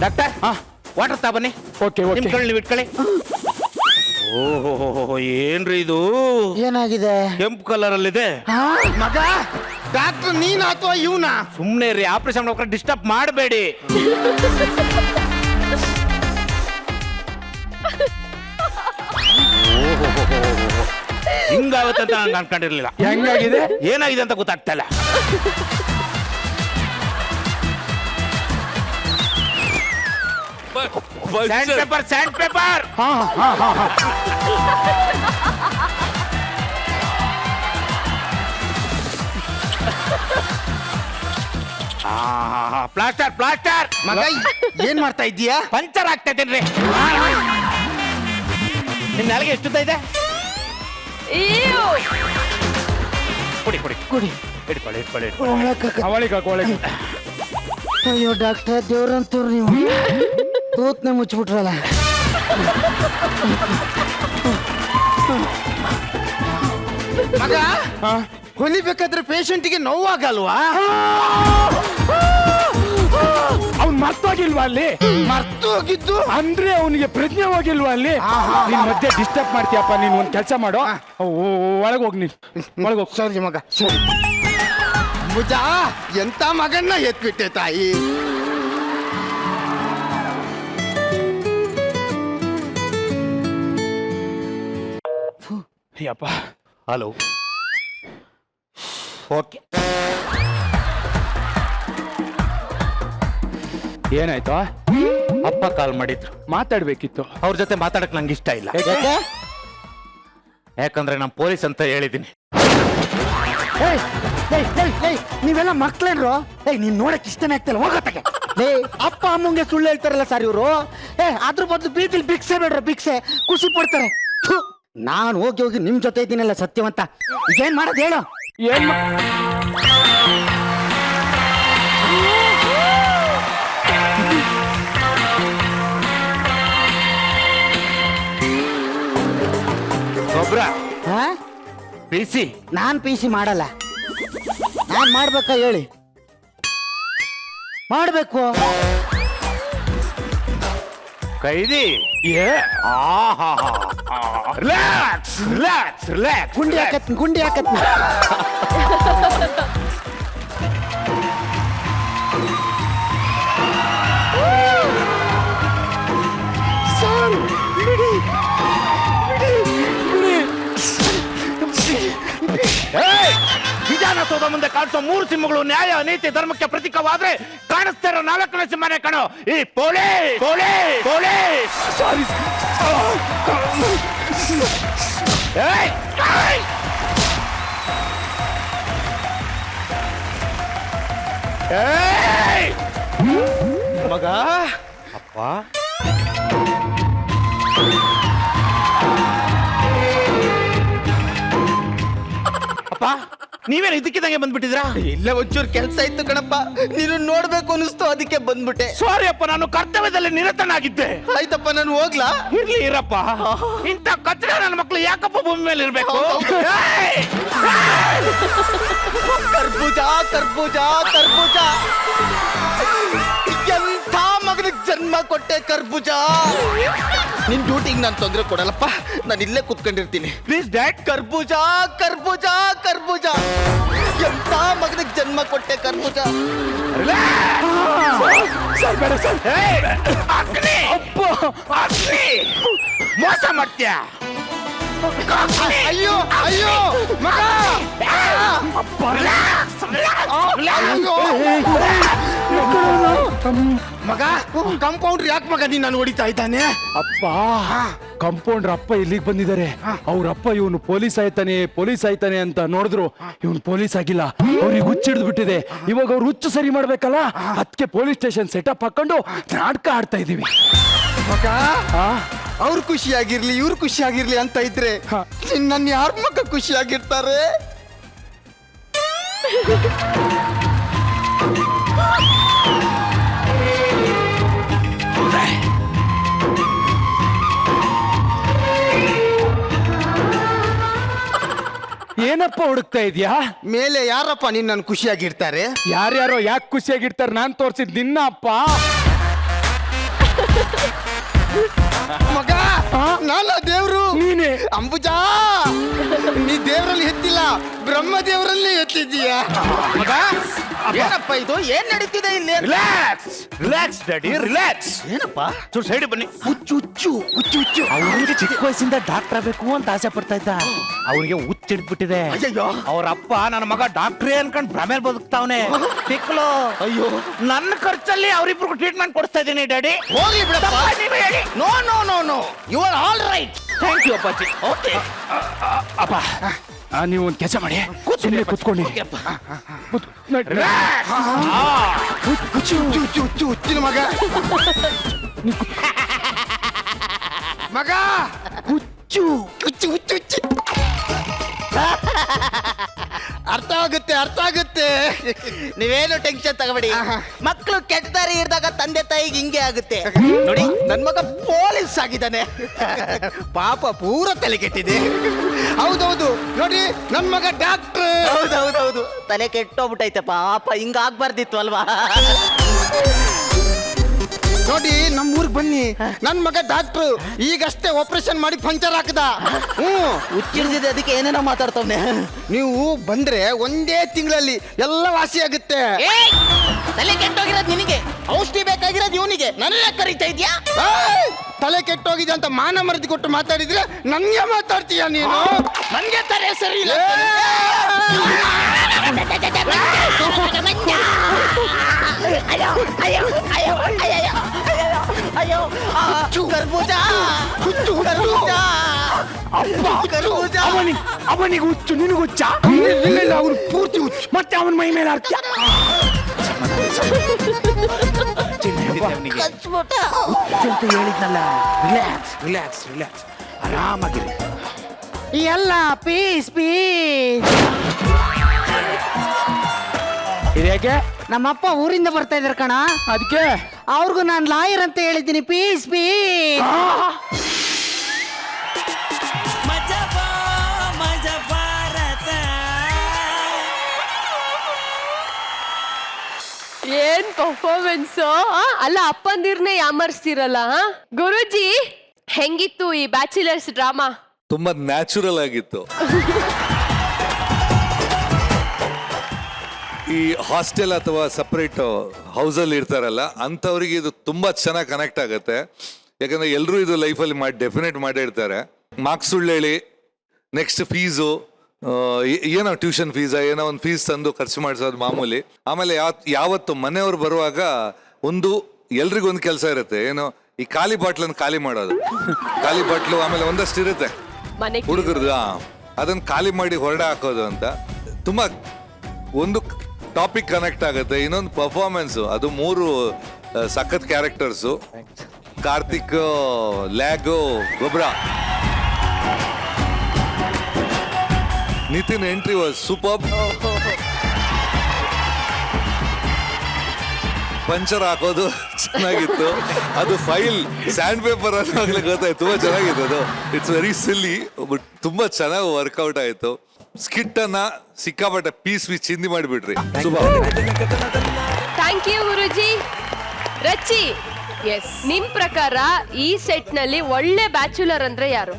ಡಾಕ್ಟರ್, ವಾಟರ್ ತಾ ಬನ್ನಿ. ಓಕೆ ನಿಮ್ ಕಳ್ಳಿ ನೀವು ಇಟ್ಕೊಳ್ಳಿ. ಓಹೋ, ಏನ್ರಿ ಇದು? ಏನಾಗಿದೆ? ಕೆಂಪು ಕಲರ್ ಅಲ್ಲಿದೆ. ಮಗ, ಡಾಕ್ಟರ್ ನೀನ್ ಅಥವಾ ಇವನ? ಸುಮ್ನೆ ರೀ, ಆಪರೇಷನ್ ಡಿಸ್ಟರ್ಬ್ ಮಾಡಬೇಡಿ. ಹಿಂಗಾಗುತ್ತೆ ಅಂತ ನಾನು ಅನ್ಕೊಂಡಿರ್ಲಿಲ್ಲ. ಹೆಂಗಾಗಿದೆ? ಏನಾಗಿದೆ ಅಂತ ಗೊತ್ತಾಗ್ತಾ ಇಲ್ಲ. Sand paper. ಪ್ಲಾಸ್ಟರ್. ಮಗ, ಏನ್ ಮಾಡ್ತಾ ಇದ್ದೀಯಾ? ಪಂಚರ್ ಆಗ್ತಾ ಇದ್ದೇನ್ರಿ. ನಿಮ್ ನಾಲಿಗೆ ಎಷ್ಟುದ್ದ ಇದೆ? ಕೊಡಿ. ಇಟ್ಕೊಳ್ಳಿ. ಅವಳಿಗೆ ಅಯ್ಯೋ ಡಾಕ್ಟರ್, ದೇವ್ರಂತವ್ರು ನೀವು. ತೂತ್ನೆ ಮುಚ್ಚಿಬಿಟ್ರಲ್ಲ. ಮಗ, ಹೊಲಿಬೇಕಾದ್ರೆ ಪೇಷಂಟಿಗೆ ನೋವಾಗಲ್ವಾ? ಅವ್ನ್ ಮರ್ತೋಗಿಲ್ವಾ ಅಲ್ಲಿ? ಮರ್ತು ಹೋಗಿದ್ದು ಅಂದ್ರೆ ಅವನಿಗೆ ಪ್ರಜ್ಞೆ ಹೋಗಿಲ್ವಾ ಅಲ್ಲಿ? ನಿನ್ ಮಧ್ಯೆ ಡಿಸ್ಟರ್ಬ್ ಮಾಡ್ತೀಯಪ್ಪ. ನೀನ್ ಒಂದ್ ಕೆಲಸ ಮಾಡು, ಒಳಗೋಗ್ ನೀನ್ ಒಳಗೋಗ್. ಸರಿ ಮಗ ಸರಿ. ಅಂಬುಜ ಎಂತ ಮಗನ್ನ ಎತ್ಬಿಟ್ಟೆ ತಾಯಿ. ಅಪ್ಪ ಹಲೋ, ಓಕೆ. ಏನಾಯ್ತು? ಅಪ್ಪ ಕಾಲ್ ಮಾಡಿದ್ರು, ಮಾತಾಡ್ಬೇಕಿತ್ತು. ಅವ್ರ ಜೊತೆ ಮಾತಾಡಕ್ ನಂಗೆ ಇಷ್ಟ ಇಲ್ಲ. ಯಾಕಂದ್ರೆ ನಾನು ಪೊಲೀಸ್ ಅಂತ ಹೇಳಿದ್ದೀನಿ. ಏಯ್, ಏಯ್, ಏಯ್, ಏಯ್, ನೀವೆಲ್ಲ ಮಕ್ಳೇನ್ರು? ಏಯ್, ನೀನ್ ನೋಡಕ್ ಇಷ್ಟನೇ ಆಗ್ತಿಲ್ಲ, ಹೋಗತ್ತಗೆ. ಲೇ, ಅಪ್ಪ ಅಮ್ಮಂಗೆ ಸುಳ್ಳು ಹೇಳ್ತಾರಲ್ಲ ಸರ್ ಇವರು. ಅದ್ರ ಬದಲು ಬೀದಿಲ್ ಭಿಕ್ಷೆ ಬೇಡ್ರ, ಭಿಕ್ಷೆ ಖುಷಿ ಪಡ್ತಾರೆ. ಥು, ನಾನ್ ಹೋಗಿ ಹೋಗಿ ನಿಮ್ ಜೊತೆ ಇದ್ದೀನಲ್ಲ ಸತ್ಯವಂತ. ಈಗೇನ್ ಮಾಡೋದು ಹೇಳು? ಏನ್ ಗೊಬ್ರ ಹಾ? ಬಿಸಿ ನಾನ್ ಪಿ ಸಿ ಮಾಡಲ್ಲ. ನಾನ್ ಮಾಡ್ಬೇಕಾ ಹೇಳಿ? ಮಾಡ್ಬೇಕು. ಕೈದಿ. Relax relax relax. ಗುಂಡಿ ಹಾಕತ್, ಗುಂಡಿ ಹಾಕತ್. ವಿಧಾನಸೌಧ ಮುಂದೆ ಕಾಣಿಸೋ 3 ಸಿಂಹಗಳು ನ್ಯಾಯ ನೀತಿ ಧರ್ಮಕ್ಕೆ ಪ್ರತೀಕವಾದ್ರೆ ಕಾಣಿಸ್ತಾ ಇರೋ 4ನೇ ಸಿಂಹನೇ ಕಣೋ ಈ ಪೊಲೀಸ್ ಪೊಲೀಸ್ ಪೊಲೀಸ್. ಏಯ್, ಏಯ್! ಏಯ್! ಮಗ ಅಪ್ಪ ಅಪ್ಪ, ನೀವೇನು ಇದಕ್ಕಿದಂಗೆ ಬಂದ್ಬಿಟ್ಟಿದ್ರಾ? ಇಲ್ಲ, ಒಂಚೂರು ಕೆಲಸ ಇತ್ತು ಕಣಪ್ಪ. ನೀನು ನೋಡ್ಬೇಕು ಅನಿಸ್ತು, ಅದಕ್ಕೆ ಬಂದ್ಬಿಟ್ಟೆ. ಸಾರಿ ಅಪ್ಪ, ನಾನು ಕರ್ತವ್ಯದಲ್ಲಿ ನಿರತನಾಗಿದ್ದೆ. ಆಯ್ತಪ್ಪ, ನಾನು ಹೋಗ್ಲಾ? ಇರ್ಲಿ ಇರಪ್ಪ. ಇಂಥ ಕಚ್ಚಡ ನನ್ನ ಮಕ್ಕಳು ಯಾಕಪ್ಪ ಭೂಮಿ ಮೇಲೆ ಇರ್ಬೇಕು? ಏಯ್! ಕರ್ಬೂಜ ಕರ್ಬೂಜ ಕರ್ಬೂಜ, ಎಂಥ ಮಗನಿಗೆ ಜನ್ಮ ಕೊಟ್ಟೆ ಕರ್ಬೂಜ. ನಿನ್ ಡ್ಯೂಟಿಗೆ ನಾನು ತೊಂದರೆ ಕೊಡಲ್ಲಪ್ಪ, ನಾನು ಇಲ್ಲೇ ಕುತ್ಕೊಂಡಿರ್ತೀನಿ. Please dad. ಕರ್ಬೂಜ ಕರ್ಬೂಜ ಕರ್ಬೂಜ, ಎಂಥ ಮಗನಿಗೆ ಜನ್ಮ ಕೊಟ್ಟೆ ಕರ್ಬೂಜ. ಸರ್ ಬೇಡ ಸರ್. ಅಗ್ನಿ ಅಪ್ಪ, ಅಗ್ನಿ ಮೋಸ ಮಾಡ್ತೀಯ. ಅಯ್ಯೋ ಅಯ್ಯೋ ಮಗ, ಅಯ್ಯೋ ಮಗ, ಕಂಪೌಂಡ್ರ್ ಯಾಕೆ ಮಗ ನೀನ್ ನಾನು ಹೊಡಿತಾ ಇದ್ದಾನೆ? ಅಪ್ಪ, ಕಂಪೌಂಡರ್ ಅಪ್ಪ ಇಲ್ಲಿಗೆ ಬಂದಿದ್ದಾರೆ. ಅವ್ರ ಅಪ್ಪ ಇವನು ಪೊಲೀಸ್ ಆಯ್ತಾನೆ ಅಂತ ನೋಡಿದ್ರು. ಇವನು ಪೊಲೀಸ್ ಆಗಿಲ್ಲ, ಅವ್ರಿಗೆ ಹುಚ್ಚು ಹಿಡಿದು ಬಿಟ್ಟಿದೆ. ಇವಾಗ ಅವ್ರು ಹುಚ್ಚು ಸರಿ ಮಾಡ್ಬೇಕಲ್ಲ, ಅದಕ್ಕೆ ಪೊಲೀಸ್ ಸ್ಟೇಷನ್ ಸೆಟಪ್ ಹಾಕೊಂಡು ನಾಟಕ ಆಡ್ತಾ ಇದೀವಿ. ಮಗ, ಅವ್ರು ಖುಷಿಯಾಗಿರ್ಲಿ ಇವ್ರು ಖುಷಿಯಾಗಿರ್ಲಿ ಅಂತ ಇದ್ರೆ ನನ್ನ ಯಾರ ಮಗ ಖುಷಿಯಾಗಿರ್ತಾರೆ? ಏನಪ್ಪ ಹುಡುಕ್ತಾ ಇದೀಯಾ? ಮೇಲೆ ಯಾರಪ್ಪ ನೀನ್ ನನ್ ಖುಷಿಯಾಗಿರ್ತಾರೆ? ಯಾರ್ಯಾರೋ ಯಾಕೆ ಖುಷಿಯಾಗಿರ್ತಾರೆ? ನಾನ್ ತೋರ್ಸಿದ್ ನಿನ್ನ ಅಪ್ಪ. ಮಗ, ನಾನ ದೇವ್ರು. ನೀನೆ. ಅಂಬುಜಾ, ನೀ ದೇವರಲ್ಲಿ ಎತ್ತಿಲ್ಲ, ಬ್ರಹ್ಮ ದೇವರಲ್ಲಿ ಎತ್ತಿದ್ದೀಯ. ಮಗ, ಏನಪ್ಪ ಇದು? ಏನ್ ನಡೀತಿದೆ ಇಲ್ಲಿ? Relax relax daddy relax. ಏನಪ್ಪ? ಚೂರು ಸೈಡ್ ಬನ್ನಿ. ಹುಚ್ಚು ಹುಚ್ಚು ಹುಚ್ಚು ಹುಚ್ಚು. ಅವನಿಗೆ ಚಿಕ್ಕ ವಯಸ್ಸಿಂದ ಡಾಕ್ಟರ್ ಆಗಬೇಕು ಅಂತ ಆಸೆ ಪಡ್ತಾ ಇದ್ದ. ಅವನಿಗೆ ಹುಚ್ಚಿಡ್ಬಿಟ್ಟಿದೆ. ಅಯ್ಯಯ್ಯೋ. ಅವ್ರ ಅಪ್ಪ ನನ್ನ ಮಗ ಡಾಕ್ಟ್ರೇ ಅನ್ಕೊಂಡ್ ಭ್ರಮೇಲ್ ಬದುಕ್ತಾವನೆ. ತಿಕ್ಲು. ಅಯ್ಯೋ, ನನ್ನ ಖರ್ಚಲ್ಲಿ ಅವರಿಬ್ರಿಗೂ ಟ್ರೀಟ್ಮೆಂಟ್ ಕೊಡಿಸ್ತಾ ಇದ್ದೀನಿ ಡ್ಯಾಡಿ. ಹೋಗ್ಲಿ ಬಿಡಪ್ಪ. ನೀವು ಹೇಳಿ. No no no no, you are all right. Thank you ಅಪ್ಪಾಜಿ. ಓಕೆ ಅಪ್ಪ, ನೀವು ಒಂದು ಕೆಲಸ ಮಾಡಿ, ಸುಮ್ಮನೆ ಕುತ್ಕೊಂಡು. ಹುಚ್ಚು ಹುಚ್ಚು ಹುಚ್ಚು ಹುಚ್ಚು ಹುಚ್ಚಿನ ಮಗ. ಮಗ, ಹುಚ್ಚು ಹುಚ್ಚು ಹುಚ್ಚು ಹುಚ್ಚು. ಅರ್ಥ ಅರ್ಥ ಆಗುತ್ತೆ ನೀವೇನು ಟೆನ್ಷನ್ ತಗೋಬೇಡಿ. ಮಕ್ಕಳು ಕೆಟ್ಟ ದಾರಿ ಇರಿದಾಗ ತಂದೆ ತಾಯಿಗೆ ಹಿಂಗೆ ಆಗುತ್ತೆ ನೋಡಿ. ನನ್ ಮಗ ಪೊಲೀಸ್ ಆಗಿದ್ದಾನೆ, ಪಾಪ ಪೂರ ತಲೆ ಕೆಟ್ಟಿದೆ. ಹೌದೌದು ನೋಡಿ, ನನ್ ಮಗ ಡಾಕ್ಟ್ರ್. ಹೌದೌದೌದು, ತಲೆ ಕೆಟ್ಟೋಗ್ಬಿಟ್ಟೈತೆ ಪಾಪ, ಹಿಂಗ ಆಗ್ಬಾರ್ದಿತ್ತು ಅಲ್ವಾ? ನೋಡಿ ನಮ್ಮ ಊರಿಗೆ ಬನ್ನಿ, ನನ್ ಮಗ ಡಾಕ್ಟ್ರು ಈಗಷ್ಟೇ ಆಪರೇಷನ್ ಮಾಡಿ ಪಂಚರ್ ಹಾಕದ. ಹುಚ್ಚಿಡ್ದಿದೆ, ಅದಕ್ಕೆ ಏನೇನೋ ಮಾತಾಡ್ತವ್ನೆ. ನೀವು ಬಂದ್ರೆ ಒಂದೇ ತಿಂಗಳಲ್ಲಿ ಎಲ್ಲ ವಾಸಿ ಆಗುತ್ತೆ. ತಲೆ ಕೆಟ್ಟೋಗಿರೋದು ನಿನಗೆ, ಔಷಧಿ ಬೇಕಾಗಿರೋದು ಇವನಿಗೆ, ನನ್ನ ಕರೀತಾ ಇದ್ಯಾ? ಏಯ್! ತಲೆ ಕೆಟ್ಟೋಗಿದೆ ಅಂತ ಮಾನ ಮರದಿ ಕೊಟ್ಟು ಮಾತಾಡಿದ್ರೆ ನನ್ಗೆ ಮಾತಾಡ್ತೀಯ ನೀನು? ನನ್ಗೆ ತಲೆ ಸರಿ ಇಲ್ಲ. ಅಯ್ಯೋ ಕರ್ಬೂಜ, ಕರ್ಬೂಜ, ಕರ್ಬೂಜ. ಅವನಿಗೆ ಹುಚ್ಚು, ನಿನಗೆ ಹುಚ್ಚ? ಇಲ್ಲ ಅವ್ನು ಪೂರ್ತಿ ಹುಚ್ಚು. ಮತ್ತೆ ಅವನ ಮೈ ಮೇಲೆ ಹಾಕ್ತೀಯ? ಕಚ್ಬಿಟ್ಟ. ಅಂತ ಹೇಳಿದ್ನಲ್ಲ. ರಿಲ್ಯಾಕ್ಸ್ ರಿಲ್ಯಾಕ್ಸ್ ರಿಲ್ಯಾಕ್ಸ್, ಆರಾಮಾಗಿರಿ. ಎಲ್ಲ ಪೀಸ್ ಪೀಸ್. ಇದ್ಯಾಕೆ? ನಮ್ಮಪ್ಪ ಊರಿಂದ ಬರ್ತಾ ಇದಾರೆ ಕಣ, ಅದಕ್ಕೆ ಅವ್ರಿಗೂ ನಾನು ಲಾಯರ್ ಅಂತ ಹೇಳಿದ್ದೀನಿ. Piece piece. ಮಜಾ ಭಾರತ. ಏನ್ ಪರ್ಫಾರ್ಮೆನ್ಸ್! ಅಲ್ಲ, ಅಪ್ಪಂದಿರ್ನೇ ಯಾಮರ್ಸ್ತಿರಲ್ಲ. ಗುರುಜಿ, ಹೆಂಗಿತ್ತು ಈ ಬ್ಯಾಚುಲರ್ಸ್ ಡ್ರಾಮಾ? ತುಂಬಾ ನ್ಯಾಚುರಲ್ ಆಗಿತ್ತು. ಈ ಹಾಸ್ಟೆಲ್ ಅಥವಾ ಸಪ್ರೇಟ್ ಹೌಸಲ್ಲಿ ಇರ್ತಾರಲ್ಲ ಅಂಥವ್ರಿಗೆ ಇದು ತುಂಬಾ ಚೆನ್ನಾಗಿ ಕನೆಕ್ಟ್ ಆಗುತ್ತೆ. ಯಾಕಂದ್ರೆ ಎಲ್ಲರೂ ಇದು ಲೈಫಲ್ಲಿ ಡೆಫಿನೆಟ್ ಮಾಡೇ ಇರ್ತಾರೆ. ಮಾರ್ಕ್ಸ್ ಸುಳ್ಳು ಹೇಳಿ ನೆಕ್ಸ್ಟ್ ಫೀಸು, ಏನೋ ಟ್ಯೂಷನ್ ಫೀಸಾ ಏನೋ ಒಂದು ಫೀಸ್ ತಂದು ಖರ್ಚು ಮಾಡಿಸೋದು ಮಾಮೂಲಿ. ಆಮೇಲೆ ಯಾವತ್ತು ಮನೆಯವ್ರು ಬರುವಾಗ ಎಲ್ರಿಗೂ ಒಂದು ಕೆಲಸ ಇರುತ್ತೆ, ಏನು ಈ ಖಾಲಿ ಬಾಟ್ಲನ್ನು ಖಾಲಿ ಮಾಡೋದು. ಖಾಲಿ ಬಾಟ್ಲು ಆಮೇಲೆ ಒಂದಷ್ಟು ಇರುತ್ತೆ ಹುಡುಗರದು, ಅದನ್ನ ಖಾಲಿ ಮಾಡಿ ಹೊರಡೆ ಹಾಕೋದು ಅಂತ. ತುಂಬಾ ಒಂದು ಟಾಪಿಕ್ ಕನೆಕ್ಟ್ ಆಗುತ್ತೆ, ಇನ್ನೊಂದು ಪರ್ಫಾರ್ಮೆನ್ಸು. ಅದು 3 ಸಖತ್ ಕ್ಯಾರೆಕ್ಟರ್ಸು. ಕಾರ್ತಿಕ್, ಲ್ಯಾಗು, ಗೊಬ್ರ. Nitin entry was super. Puncture ಹಾಕೋದು ಚೆನ್ನಾಗಿತ್ತು. ಅದು ಫೈಲ್ ಸ್ಯಾಂಡ್ ಪೇಪರ್ ಅನ್ನೋಗ್ಲೇ ಗೊತ್ತಾಯ್ತು, ತುಂಬಾ ಚೆನ್ನಾಗಿತ್ತು ಅದು. ಇಟ್ಸ್ ವೆರಿ ಸಿಲ್ಲಿ, ಬಟ್ ತುಂಬಾ ಚೆನ್ನಾಗಿ ವರ್ಕೌಟ್ ಆಯ್ತು. ಸ್ಕಿಟ್ ಅನ್ನ ಸಿಕ್ಕಾಪಟ್ಟೆ ಪೀಸ್ ಚಿಂದಿ ಮಾಡಿಬಿಟ್ರಿ. Thank you Guruji. ರಚಿ, ಎಸ್, ನಿಮ್ ಪ್ರಕಾರ ಈ ಸೆಟ್ ನಲ್ಲಿ ಒಳ್ಳೆ ಬ್ಯಾಚುಲರ್ ಅಂದ್ರೆ ಯಾರು?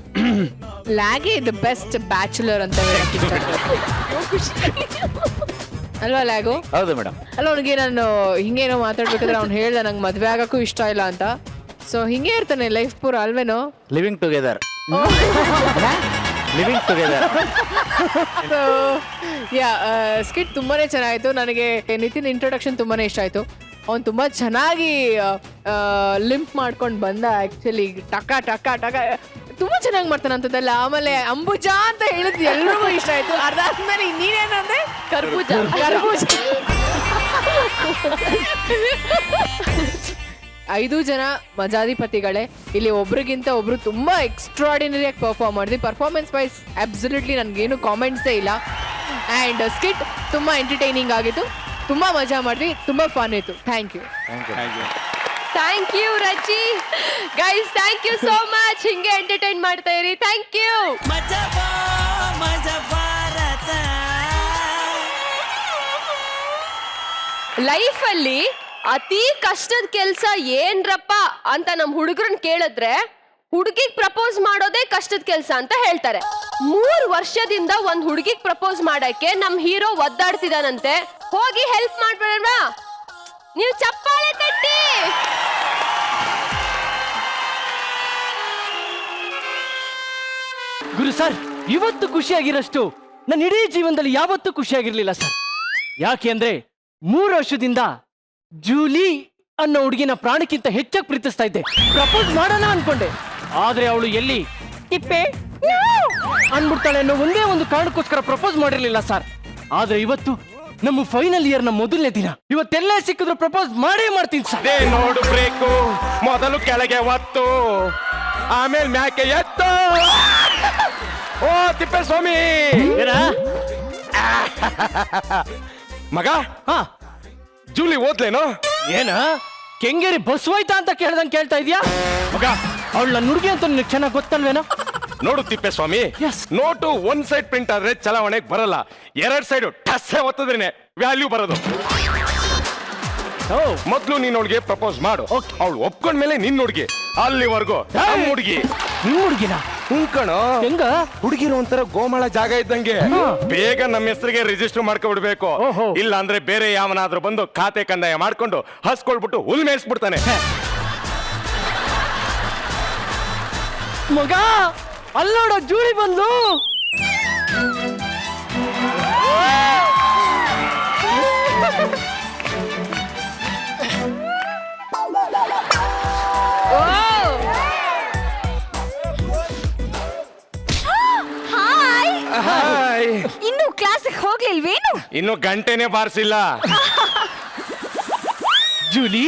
ಲ್ಯಾಗಿ ದ ಬೆಸ್ಟ್ ಬ್ಯಾಚುಲರ್ ಅಂತ ಅಲ್ವಾ ಲ್ಯಾಗು? ಹೌದು ಮೇಡಮ್. ಅಲ್ಲ, ಅವ್ನಿಗೆ ನಾನು ಹಿಂಗೇನೋ ಮಾತಾಡ್ಬೇಕಾದ್ರೆ ಅವ್ನು ಹೇಳ್ದ ನಂಗೆ ಮದ್ವೆ ಆಗಕ್ಕೂ ಇಷ್ಟ ಇಲ್ಲ ಅಂತ. ಸೊ ಹಿಂಗೆ ಇರ್ತಾನೆ ಲೈಫ್ ಪೂರ ಅಲ್ವೇನೋ? Living together. Living together. So ya, skit ತುಂಬಾನೇ ಚೆನ್ನಾಗಿತ್ತು. ನನಗೆ ನಿತಿನ್ ಇಂಟ್ರೊಡಕ್ಷನ್ ತುಂಬಾನೇ ಇಷ್ಟ ಆಯ್ತು. ಅವ್ನು ತುಂಬಾ ಚೆನ್ನಾಗಿ ಲಿಂಪ್ ಮಾಡ್ಕೊಂಡು ಬಂದ. ಆಕ್ಚುಲಿ ಟಕ ಟಕ ಟಕ ತುಂಬಾ ಚೆನ್ನಾಗಿ ಮಾಡ್ತಾನೆ ಅಂತದಲ್ಲ. ಆಮೇಲೆ ಅಂಬುಜಾ ಅಂತ ಹೇಳಿದ್ ಎಲ್ರಿಗೂ ಇಷ್ಟ ಆಯ್ತು. ಅದಾದ್ಮೇಲೆ ನೀನೇನಂದ್ರೆ ಕರ್ಬೂಜ. ಕರ್ಬೂಜ. 5 ಜನ ಮಜಾಧಿಪತಿಗಳೇ. ಇಲ್ಲಿ ಒಬ್ರಿಗಿಂತ ಒಬ್ರು ತುಂಬಾ ಎಕ್ಸ್ಟ್ರಾಡಿನರಿಯಾಗಿ ಪರ್ಫಾರ್ಮ್ ಮಾಡಿದ್ವಿ. ಪರ್ಫಾರ್ಮೆನ್ಸ್ ವೈಸ್ ಅಬ್ಸಲ್ಯೂಟ್ಲಿ ನನಗೇನು ಕಾಮೆಂಟ್ಸೇ ಇಲ್ಲ. ಆ್ಯಂಡ್ ಸ್ಕಿಟ್ ತುಂಬಾ ಎಂಟರ್ಟೈನಿಂಗ್ ಆಗಿತ್ತು, ತುಂಬಾ ಮಜಾ ಮಾಡಿದ್ವಿ, ತುಂಬಾ ಫನ್ ಇತ್ತು. Thank you. Thank you Rachi. Guys, thank you so much. ಹಿಂಗೆ ಎಂಟರ್ಟೈನ್ ಮಾಡ್ತಾ ಇರಿ. Thank you. ಮಜಾ ಭಾರತ. ಲೈಫಲ್ಲಿ ಅತಿ ಕಷ್ಟದ ಕೆಲ್ಸ ಏನ್ರಪ್ಪ ಅಂತ ನಮ್ ಹುಡುಗರನ್ನ ಕೇಳಿದ್ರೆ ಹುಡುಗಿಗ್ ಪ್ರಪೋಸ್ ಮಾಡೋದೇ ಕಷ್ಟದ ಕೆಲ್ಸ ಅಂತ ಹೇಳ್ತಾರೆ. 3 ವರ್ಷದಿಂದ ಒಂದ್ ಹುಡುಗಿಗ್ ಪ್ರಪೋಸ್ ಮಾಡಕ್ಕೆ ನಮ್ ಹೀರೋ ಒದ್ದಾಡ್ತಿದಾನಂತೆ. ಹೋಗಿ ಹೆಲ್ಪ್ ಮಾಡ್ಬೇಡ, ನೀವು ಚಪ್ಪಾಳೆ ತಟ್ಟಿ. ಗುರು ಸರ್, ಇವತ್ತು ಖುಷಿಯಾಗಿರೋಷ್ಟು ನನ್ನ ಇಡೀ ಜೀವನದಲ್ಲಿ ಯಾವತ್ತೂ ಖುಷಿಯಾಗಿರ್ಲಿಲ್ಲ ಸರ್. ಯಾಕೆ ಅಂದ್ರೆ 3 ವರ್ಷದಿಂದ ಜೂಲಿ ಅನ್ನೋ ಹುಡುಗಿನ ಪ್ರಾಣಕ್ಕಿಂತ ಹೆಚ್ಚಾಗಿ ಪ್ರೀತಿಸ್ತಾ ಇದ್ದೆ. ಪ್ರಪೋಸ್ ಮಾಡೋಣ ಅನ್ಕೊಂಡೆ, ಆದ್ರೆ ಅವಳು ಎಲ್ಲಿ ತಿಪ್ಪೆ ಅನ್ಬಿಡ್ತಾಳೆ ಅನ್ನೋ ಒಂದೇ ಒಂದು ಕಾರಣಕ್ಕೋಸ್ಕರ ಪ್ರಪೋಸ್ ಮಾಡಿರ್ಲಿಲ್ಲ ಸರ್. ಆದ್ರೆ ಇವತ್ತು ನಮ್ಮ ಫೈನಲ್ ಇಯರ್ ನ ಮೊದಲನೇ ದಿನ. ಇವತ್ತೆಲ್ಲ ಸಿಕ್ಕಿದ್ರು ಪ್ರಪೋಸ್ ಮಾಡೇ ಮಾಡ್ತೀನಿ ಸರ್. ನೋಡು ಬ್ರೇಕು, ಮೊದಲು ಕೆಳಗೆ ಒತ್ತು, ಆಮೇಲೆ ಮ್ಯಾಕೆ ಎತ್ತು. ಓ ತಿಪ್ಪೇಸ್ವಾಮಿ, ಮಗ ಹಾ ಜೂಲಿ ಓದ್ಲೇನೋ? ಏನ ಕೆಂಗೇರಿ ಬಸ್ ಹೋಯ್ತಾ ಅಂತ ಕೇಳ್ದಂಗೆ ಕೇಳ್ತಾ ಇದೀಯಾ? ಮಗ ಅವಳ ನನ್ನ ಹುಡುಗಿ ಅಂತ ನಿನಗೆ ಚೆನ್ನಾಗಿ ಗೊತ್ತಲ್ವೇನೋ? ನೋಡು ತಿಪ್ಪೇಸ್ವಾಮಿ, Yes. ನೋಟು ಒಂದ್ ಸೈಡ್ ಪ್ರಿಂಟ್ ಆದ್ರೆ ಚಲಾವಣೆಗೆ ಬರಲ್ಲ, ಎರಡ್ ಸೈಡ್ ಟಸ್ಸೆ ಒತ್ತದ್ರೇನೆ ವ್ಯಾಲ್ಯೂ ಬರೋದು. ಓ ಮೊದ್ಲು ನೀನ್ ಅವಳಿಗೆ ಪ್ರಪೋಸ್ ಮಾಡು, ಅವಳು ಒಪ್ಕೊಂಡ್ಮೇಲೆ ನಿನ್ ಹುಡುಗಿ, ಅಲ್ಲಿವರೆಗೂ ನಮ್ಮ ಹುಡುಗಿ. ನಿಮ್ಮ ಹುಡುಗಿನ ಕಣೋ, ಹೆಂಗ? ಹುಡುಗಿರು ಒಂಥರ ಗೋಮಾಳ ಜಾಗ ಇದ್ದಂಗೆ, ಬೇಗ ನಮ್ಮ ಹೆಸರಿಗೆ ರಿಜಿಸ್ಟರ್ ಮಾಡ್ಕೊಬಿಡ್ಬೇಕು. ಓಹೋ. ಇಲ್ಲ ಅಂದ್ರೆ ಬೇರೆ ಯಾವನಾದ್ರೂ ಬಂದು ಖಾತೆ ಕಂದಾಯ ಮಾಡ್ಕೊಂಡು ಹಸ್ಕೊಳ್ಬಿಟ್ಟು ಹುಲ್ ಮೇಯಿಸ್ಬಿಡ್ತಾನೆ. ಮಗ ಅಲ್ಲೋಡ ಜೂಳಿ ಬಂದು. ಹಾಯ್. ಇನ್ನು ಕ್ಲಾಸಿಗೆ ಹೋಗ್ಲಿಲ್ವೇನು? ಇನ್ನು ಗಂಟೆನೆ ಬಾರಿಸಿಲ್ಲ. ಜೂಲಿ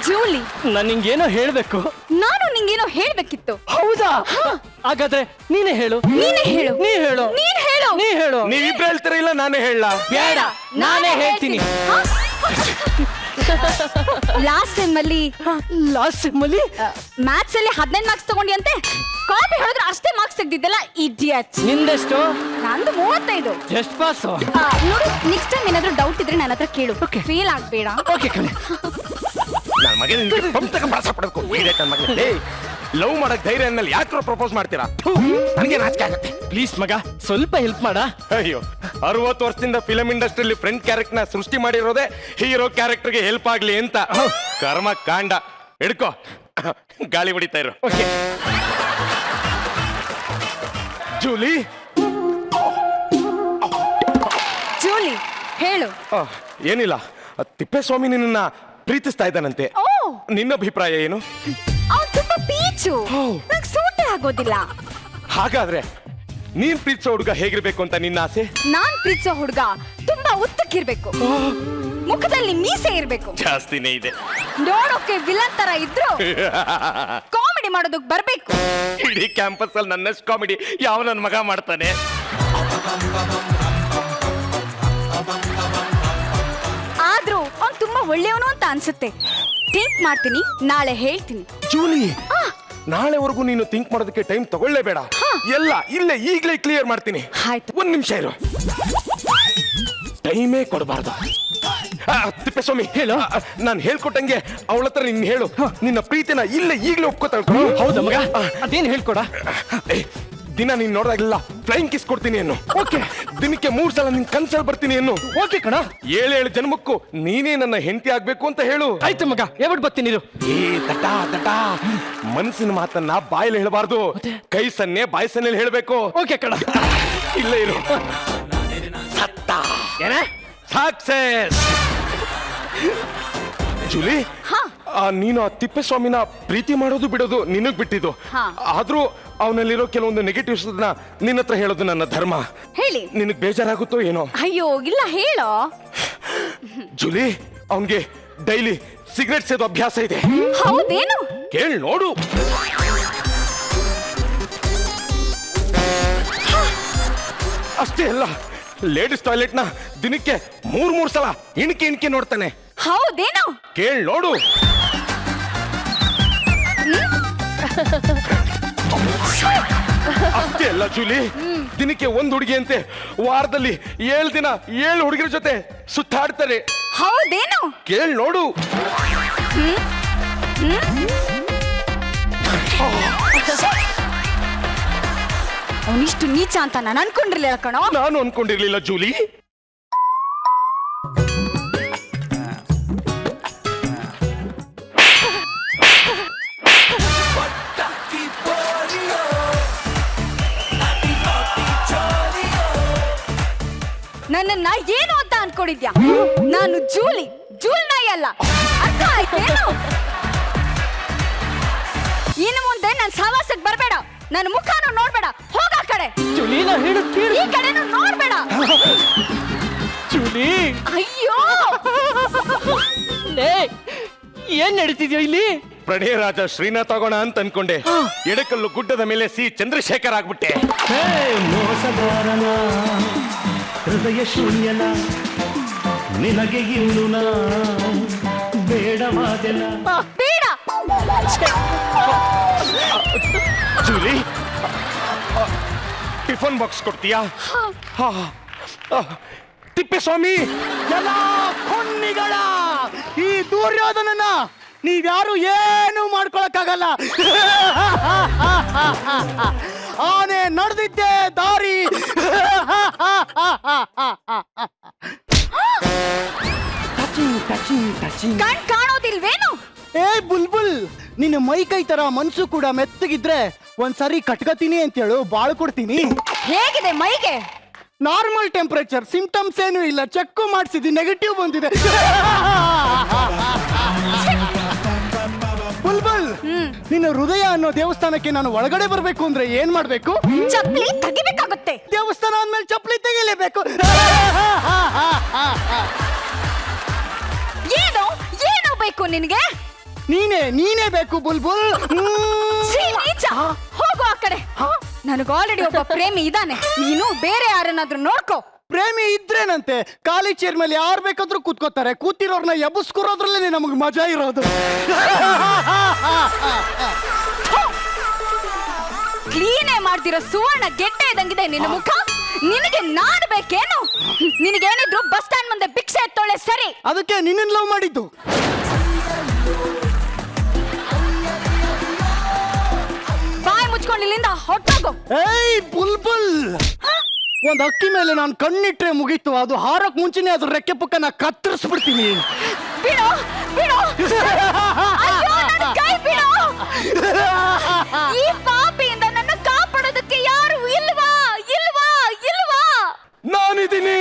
ಜೂಲಿ, ನಾನು ನಿಂಗೇನೋ ಹೇಳ್ಬೇಕು. ನಾನು ನಿಂಗೇನೋ ಹೇಳ್ಬೇಕಿತ್ತು. ಹೌದಾ? ಹಾಗಾದ್ರೆ ನೀನೇ ಹೇಳು. ನೀನೇ ಹೇಳು. ನೀ ಹೇಳು. ನೀನ್ ಹೇಳು. ನೀ ಹೇಳು. ನೀವಿಬ್ರು ಹೇಳ್ತೀರ, ಇಲ್ಲ ನಾನೇ ಹೇಳ? ಬೇಡ, ನಾನೇ ಹೇಳ್ತೀನಿ. ಲಾಸ್ಟ್ ಸೆಮ್ ಅಲ್ಲಿ ಮ್ಯಾಥ್ಸ್ ಅಲ್ಲಿ 15 ಮಾರ್ಕ್ಸ್ ತಗೊಂಡಿಯಂತೆ. ಕಾಪಿ ಹೇಳಿದ್ರೆ ಅಷ್ಟೇ ಮಾರ್ಕ್ಸ್ ತೆಗ್ದಿದ್ದಲ್ಲ, ಇಡಿಯಟ್. ನಿಂದೆಷ್ಟು? ನಂದು 35. Just pass. ನೋಡು, ನೆಕ್ಸ್ಟ್ ಟೈಮ್ ಏನಾದ್ರೂ ಡೌಟ್ ಇದ್ರೆ ನನ್ನ ಹತ್ರ ಕೇಳು. ಫೇಲ್ ಆಗ್ಬೇಡ. ಓಕೆ ಕಣೆ. ನನ್ನ ಮಗನಿಗೆ ಪಂಪಕ ಭಾಷೆ ಪಡೆದ್ಕೊ. ನನ್ನ ಮಗನಿಗೆ ಲವ್ ಮಾಡಕ್ ಧೈರ್ಯ ಅಂದ್ಮೇಲೆ ಯಾಕ್ರೋ ಪ್ರಪೋಸ್ ಮಾಡ್ತೀರಾ? ನನಗೆ ನಾಚಿಕೆ ಆಗತ್ತೆ. ಪ್ಲೀಸ್ ಮಗ, ಸ್ವಲ್ಪ ಹೆಲ್ಪ್ ಮಾಡ. ಅಯ್ಯೋ, 60 ವರ್ಷದಿಂದ ಫಿಲಂ ಇಂಡಸ್ಟ್ರಿಯಲ್ಲಿ ಫ್ರೆಂಡ್ ಕ್ಯಾರೆಕ್ಟರ್ ನ ಸೃಷ್ಟಿ ಮಾಡಿರೋದೇ ಹೀರೋ ಕ್ಯಾರೆಕ್ಟರ್ಗೆ ಹೆಲ್ಪ್ ಆಗ್ಲಿ ಅಂತ. ಕರ್ಮ ಕಾಂಡ. ಹಿಡ್ಕೋ, ಗಾಳಿ ಹೊಡಿತಾ ಇರು. ಜೂಲಿ, ಜೂಲಿ ಹೇಳು. ಏನಿಲ್ಲ, ತಿಪ್ಪೇಸ್ವಾಮಿ ನಿನ್ನ ಪ್ರೀತಿಸ್ತಾ ಇದ್ದಾನಂತೆ. ನಿನ್ನ ಅಭಿಪ್ರಾಯ ಏನು? ಅವ್ನು ತುಂಬಾ ಪೀಚು, ನಂಗೆ ಸೂಟೇ ಆಗೋದಿಲ್ಲ. ಹಾಗಾದ್ರೆ ನೀನ್ ಪ್ರೀತಿಸೋ ಹುಡುಗ ಹೇಗಿರ್ಬೇಕು ಅಂತ ನಿನ್ನ ಆಸೆ? ನಾನ್ ಪ್ರೀತಿಸೋ ಹುಡುಗ ತುಂಬಾ ಉದ್ದಕ್ಕಿರ್ಬೇಕು, ಮುಖದಲ್ಲಿ ಮೀಸೆ ಇರ್ಬೇಕು, ಜಾಸ್ತಿನೇ ಇದೆ, ನೋಡೋಕೆ ವಿಲನ್ ತರ ಇದ್ರು ಕಾಮಿಡಿ ಮಾಡೋದಕ್ ಬರ್ಬೇಕು. ಇಡೀ ಕ್ಯಾಂಪಸ್ ಅಲ್ಲಿ ನನ್ನಷ್ಟು ಕಾಮಿಡಿ ಯಾವ ನನ್ನ ಮಗ ಮಾಡ್ತಾನೆ? ಆದ್ರೂ ಅವ್ನು ತುಂಬಾ ಒಳ್ಳೆಯವನು ಅಂತ ಅನ್ಸುತ್ತೆ. ಥಿಂಕ್ ಮಾಡ್ತೀನಿ, ನಾಳೆ ಹೇಳ್ತೀನಿ. ಜೂಲಿ, ನಾಳೆವರೆಗೂ ನೀನು ಥಿಂಕ್ ಮಾಡೋದಕ್ಕೆ ಟೈಮ್ ತಗೊಳ್ಳೇಬೇಡ. ಎಲ್ಲ ಇಲ್ಲೇ ಈಗಲೇ ಕ್ಲಿಯರ್ ಮಾಡ್ತೀನಿ. ಆಯ್ತು. ಒಂದ್ ನಿಮಿಷ ಇರು, ಟೈಮೇ ಕೊಡಬಾರ್ದು. ತಿಪ್ಪೇಸ್ವಾಮಿ, ಹೇಳು. ನಾನು ಹೇಳ್ಕೊಟ್ಟಂಗೆ ಅವಳ ಹತ್ರ ನಿನ್ ಹೇಳು, ನಿನ್ನ ಪ್ರೀತಿನ ಇಲ್ಲೇ ಈಗಲೇ ಒಪ್ಕೋತಾಳ. ಹೌದಾ ಮಗ? ಅದೇನು ಹೇಳ್ಕೊಡ. ದಿನ ನೀನ್ ನೋಡಿದಾಗಲಿಲ್ಲ ಫ್ಲೈಂಗ್ ಕಿಸ್ ಕೊಡ್ತೀನಿ ಅನ್ನು. ಓಕೆ. ದಿನಕ್ಕೆ 3 ಸಲ ನಿನ್ ಕನ್ಸಲ್ ಬರ್ತೀನಿ ಅನ್ನು. ಓಕೆ ಕಣ. 7 ಜನ್ಮಕ್ಕೂ ನೀನೇ ನನ್ನ ಹೆಂಡತಿ ಆಗ್ಬೇಕು ಅಂತ ಹೇಳು. ಆಯ್ತು ಮಗ, ಯಾವತ್ ಬರ್ತೀನಿ ನೀರು. ದಟ ದಟ, ಮನಸ್ಸಿನ ಮಾತನ್ನ ಬಾಯಲ್ಲಿ ಹೇಳಬಾರ್ದು, ಕೈ ಸನ್ನೆ ಬಾಯಿ ಸನ್ನೆಯಲ್ಲಿ ಹೇಳ್ಬೇಕು. ಓಕೆ ಕಣ. ಇಲ್ಲೇ ಇರು. ಸತ್ತ ಏನ? ಸಕ್ಸೆಸ್. ಜೂಲಿ, ನೀನು ಆ ತಿಪ್ಪೇಸ್ವಾಮಿನ ಪ್ರೀತಿ ಮಾಡೋದು ಬಿಡೋದು ನಿನಗ್ ಬಿಟ್ಟಿದ್ದು. ಆದ್ರೂ ಅವನಲ್ಲಿರೋ ಕೆಲವೊಂದು ನೆಗೆಟಿವ್ಸ್ ನಿನ್ನ ಹತ್ರ ಹೇಳೋದು ನನ್ನ ಧರ್ಮ. ಹೇಳಿ. ನಿನಗ್ ಬೇಜಾರಾಗುತ್ತೋ ಏನೋ? ಅಯ್ಯೋ ಇಲ್ಲ, ಹೇಳೋ. ಜೂಲಿ, ಅವನ್ಗೆ ಡೈಲಿ ಸಿಗರೆಟ್ ಸೇದೋ ಅಭ್ಯಾಸ ಇದೆ. ಹೌದೇನು? ಕೇಳ್ ನೋಡು. ಅಷ್ಟೇ ಅಲ್ಲ, ಲೇಡೀಸ್ ಟಾಯ್ಲೆಟ್ ನ ದಿನಕ್ಕೆ 3 ಸಲ ಇಣಿಕೆ ನೋಡ್ತಾನೆ. ಹೌದೇನು? ಕೇಳ್ ನೋಡು. ಅಷ್ಟೇ ಅಲ್ಲ ಜೂಲಿ, ದಿನಕ್ಕೆ 1 ಹುಡುಗಿ ಅಂತೆ ವಾರದಲ್ಲಿ 7 ದಿನ 7 ಹುಡುಗಿರ ಜೊತೆ ಸುತ್ತಾಡ್ತಾರೆ. ಹೌದೇನು? ಕೇಳ್ ನೋಡು. ಅವನಿಷ್ಟು ನೀಚ ಅಂತ ನಾನು ಅನ್ಕೊಂಡಿರ್ಲಿಲ್ಲ ಕಣೋ. ನಾನು ಅನ್ಕೊಂಡಿರ್ಲಿಲ್ಲ ಜೂಲಿ. ನನ್ನನ್ನ ಏನು ಅಂತ ಅನ್ಕೊಂಡಿದ್ಯಾ? ನಾನು ಜೂಲಿ, ಜೂಲ್ ನಾಯಿ ಅಲ್ಲ. ಅರ್ಥ ಆಯ್ತೇನು? ಇನ್ನು ಮುಂದೆ ನನ್ನ ಸಹವಾಸಕ್ಕೆ ಬರಬೇಡ, ನನ್ನ ಮುಖನೂ ನೋಡ್ಬೇಡ. ಹೋಗ ಆ ಕಡೆ. ಜೂಲಿ, ನಾ ಹೇಳೋದು ಕೇಳು. ಈ ಕಡೆನೂ ನೋಡ್ಬೇಡ. ಜೂಲಿ, ಅಯ್ಯೋ, ಲೇ, ಏನ್ ನಡೀತಿದ್ಯೋ ಇಲ್ಲಿ? ಪ್ರಣಯ ರಾಜ ಶ್ರೀನಾಥ್ ಆಗೋಣ ಅಂತ ಅನ್ಕೊಂಡೆ. ಎಡಕಲ್ಲು ಗುಡ್ಡದ ಮೇಲೆ ಸಿ ಚಂದ್ರಶೇಖರ್ ಆಗ್ಬಿಟ್ಟೆ. ಮೋಸಗಾರನ ಹೃದಯ ಶೂನ್ಯನ ನಿನಗೆ ಇನ್ನು ಬೇಡವಾದೆಲ್ಲ. ಬೇಡ. ಜೂಲಿ, ಟಿಫನ್ ಬಾಕ್ಸ್ ಕೊಡ್ತೀಯಾ? ತಿಪ್ಪೇಸ್ವಾಮಿ, ಎಲ್ಲ ಕೊನ್ನಿಗಳ ಈ ದುರ್ಯೋಧನನ ನೀವ್ಯಾರು ಏನು ಮಾಡ್ಕೊಳಕ್ಕಾಗಲ್ಲ. ಆನೆ ನಡೆದಿದ್ದೆ ದಾರಿ. ಕಣ್ ಕಾಣೋದಿಲ್ವೇನು? ಏ ಬುಲ್ಬುಲ್, ನಿನ್ನ ಮೈ ಕೈ ತರ ಮನ್ಸು ಕೂಡ ಮೆತ್ತಗಿದ್ರೆ ಒಂದ್ಸರಿ ಕಟ್ಕತೀನಿ ಅಂತೇಳು, ಬಾಳು ಕೊಡ್ತೀನಿ. ಹೇಗಿದೆ ಮೈಗೆ? ನಾರ್ಮಲ್ ಟೆಂಪರೇಚರ್, ಸಿಂಪ್ಟಮ್ಸ್ ಏನು ಇಲ್ಲ, ಚೆಕ್ ಮಾಡಿಸಿದ್ವಿ, ನೆಗೆಟಿವ್ ಬಂದಿದೆ. ಬುಲ್ಬುಲ್, ನಿನ್ನ ಹೃದಯ ಅನ್ನೋ ದೇವಸ್ಥಾನಕ್ಕೆ ನಾನು ಒಳಗಡೆ ಬರ್ಬೇಕು ಅಂದ್ರೆ ಏನ್ ಮಾಡ್ಬೇಕು? ಚಪ್ಲಿ ತೆಗಿಬೇಕಾಗುತ್ತೆ. ದೇವಸ್ಥಾನ ಅಂದ್ಮೇಲೆ ಚಪ್ಪಲಿ ತೆಗಿಲೇಬೇಕು. ಏನು ಏನು ಬೇಕು ನಿನಗೆ? ನೀನೇ ಬೇಕು ಬುಲ್ಬುಲ್. ಛೀ, ನೀಚ. ಹೋಗು ಆ ಕಡೆ. ನನಗೆ ಆಲ್ರೆಡಿ ಒಬ್ಬ ಪ್ರೇಮಿ ಇದ್ದಾನೆ, ನೀನು ಬೇರೆ ಯಾರನ್ನಾದ್ರೂ ನೋಡ್ಕೋ. ಪ್ರೇಮಿ ಇದ್ರೇನಂತೆ, ಖಾಲಿ ಚೇರ್ ಮೇಲೆ ಯಾರು ಬೇಕಾದ್ರೂ ಕೂತ್ಕೋತಾರೆ, ಕೂತಿರೋರ್ನ ಎಬ್ಬಿಸ್ಕೊರೋದ್ರಲ್ಲೇ ನಮಗೆ ಮಜಾ ಇರೋದು. ಕ್ಲೀನೇ ಮಾಡ್ತಿರೋ ಸುವರ್ಣ ಗೆಡ್ಡೆ ಇದ್ದಂಗಿದೆ ನಿನ್ನ ಮುಖ. ನಿನಗೆ ನಾನು ಬೇಕೇನು? ನಿನಗೇನಿದ್ರು ಬಸ್ ಸ್ಟ್ಯಾಂಡ್ ಮುಂದೆ ಭಿಕ್ಷೆ ಎತ್ತೋಳೆ ಸರಿ. ಅದಕ್ಕೆ ನಿನ್ನ ಲವ್ ಮಾಡಿದ್ದು. ಬಾಯಿ ಮುಚ್ಕೊಂಡು ಇಲ್ಲಿಂದ ಹೊಟ್ಟೋಗು. ಏಯ್ ಬುಲ್ಬುಲ್, ಒಂದ್ ಅಕ್ಕಿ ಮೇಲೆ ನಾನು ಕಣ್ಣಿಟ್ರೆ ಮುಗೀತು, ಅದು ಹಾರಕ್ ಮುಂಚೆನೆ ಅದ್ರ ರೆಕ್ಕೆ ಪಕ್ಕನ ಕತ್ತರಿಸ್ಬಿಡ್ತೀನಿ. ಬಿಡು ಬಿಡು. ಅಯ್ಯೋ, ನನ್ನ ಕೈ ಬಿಡು. ಈ ಪಾಪಿಯಿಂದ ನನ್ನ ಕಾಪಾಡೋದಕ್ಕೆ ಯಾರು ಇಲ್ವಾ? ಇಲ್ವಾ? ಇಲ್ವಾ? ನಾನಿದ್ದೀನಿ.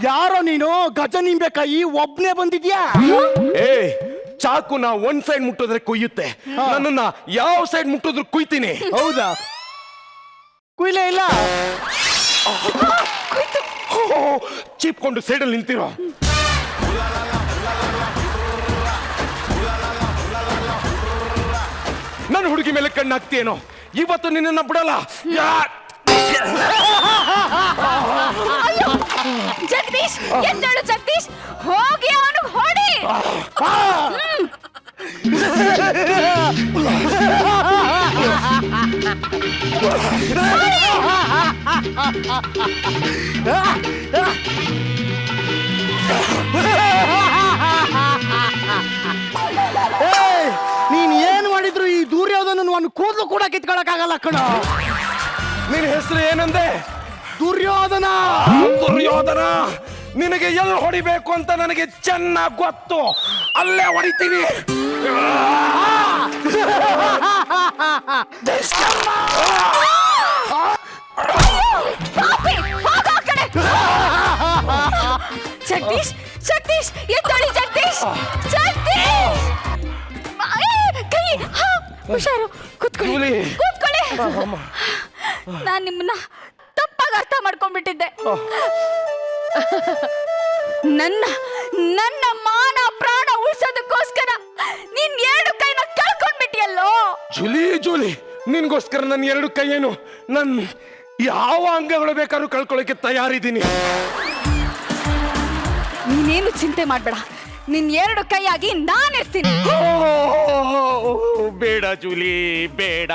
ಯಾರೋ ನೀನು ಗಜ ನಿಂಬೇಕಾಯಿ ಒಬ್ನೇ ಬಂದಿದ್ಯಾ? ಏ, ಚಾಕುನ ಒಂದ್ ಸೈಡ್ ಮುಟ್ಟಿದ್ರೆ ಕೊಯ್ಯುತ್ತೆ, ನನ್ನನ್ನ ಯಾವ ಸೈಡ್ ಮುಟ್ಟಿದ್ರು ಕುಯ್ತೀನಿ. ಹೌದಾ? ಕುಯ್ಲೇ ಇಲ್ಲ. ಚೀಪ್ಕೊಂಡು ಸೈಡಲ್ಲಿ ನಿಂತಿರೋ. ನನ್ನ ಹುಡುಗಿ ಮೇಲೆ ಕಣ್ಣಾಗ್ತೀಯೇನೋ, ಇವತ್ತು ನಿನ್ನನ್ನ ಬಿಡಲ್ಲ. ಜಗದೀಶ್, ಎದ್ದೇಳು ಜಗದೀಶ್, ಹೋಗಿ ಅವನು ಹೊಡಿ. ನೀನ್ ಏನ್ ಮಾಡಿದ್ರು ಈ ದುರ್ಯೋಧನನ ಒಂದು ಕೂದಲು ಕೂಡ ಕಿತ್ಕೊಳಕ್ಕಾಗಲ್ಲ ಕಣ. ನಿನ್ನ ಹೆಸರು ಏನಂದೆ? ದುರ್ಯೋಧನ. ದುರ್ಯೋಧನ, ನಿನಗೆ ಎಲ್ಲಿ ಹೊಡಿಬೇಕು ಅಂತ ನನಗೆ ಚೆನ್ನಾಗಿ ಗೊತ್ತು, ಅಲ್ಲೇ ಹೊಡಿತೀನಿ. ಜಗದೀಶ್, ಜಗದೀಶ್, ಎದ್ದೇಳಿ ಜಗದೀಶ್, ಜಗದೀಶ್. ಕೈ, ಹುಷಾರು, ಕೂತ್ಕೊಳ್ಳಿ, ಕೂತ್ಕೊಳ್ಳಿ. ನಾನ್ ನಿಮ್ಮನ್ನ ತಪ್ಪಾಗಿ ಅರ್ಥ ಮಾಡ್ಕೊಂಡ್ಬಿಟ್ಟಿದ್ದೆ. ನನ್ನ ನನ್ನ ಮಾನ ಪ್ರಾಣ ಉಳಿಸೋದಕ್ಕೋಸ್ಕರ ನೀನ್ ಎರಡು ಕೈನ ಕಳ್ಕೊಂಡ್ಬಿಟ್ಟಿಯಲ್ಲೋ. ಜೂಲಿ, ಜೂಲಿ, ನಿನ್ಗೋಸ್ಕರ ನನ್ನ ಎರಡು ಕೈಯೇನು, ನನ್ ಯಾವ ಅಂಗಗಳು ಬೇಕಾದ್ರೂ ಕಳ್ಕೊಳ್ಳೋಕೆ ತಯಾರಿದ್ದೀನಿ. ನೀನೇನು ಚಿಂತೆ ಮಾಡ್ಬೇಡ, ನಿನ್ ಎರಡು ಕೈಯಾಗಿ ನಾನಿರ್ತೀನಿ. ಬೇಡ ಜೂಲಿ, ಬೇಡ.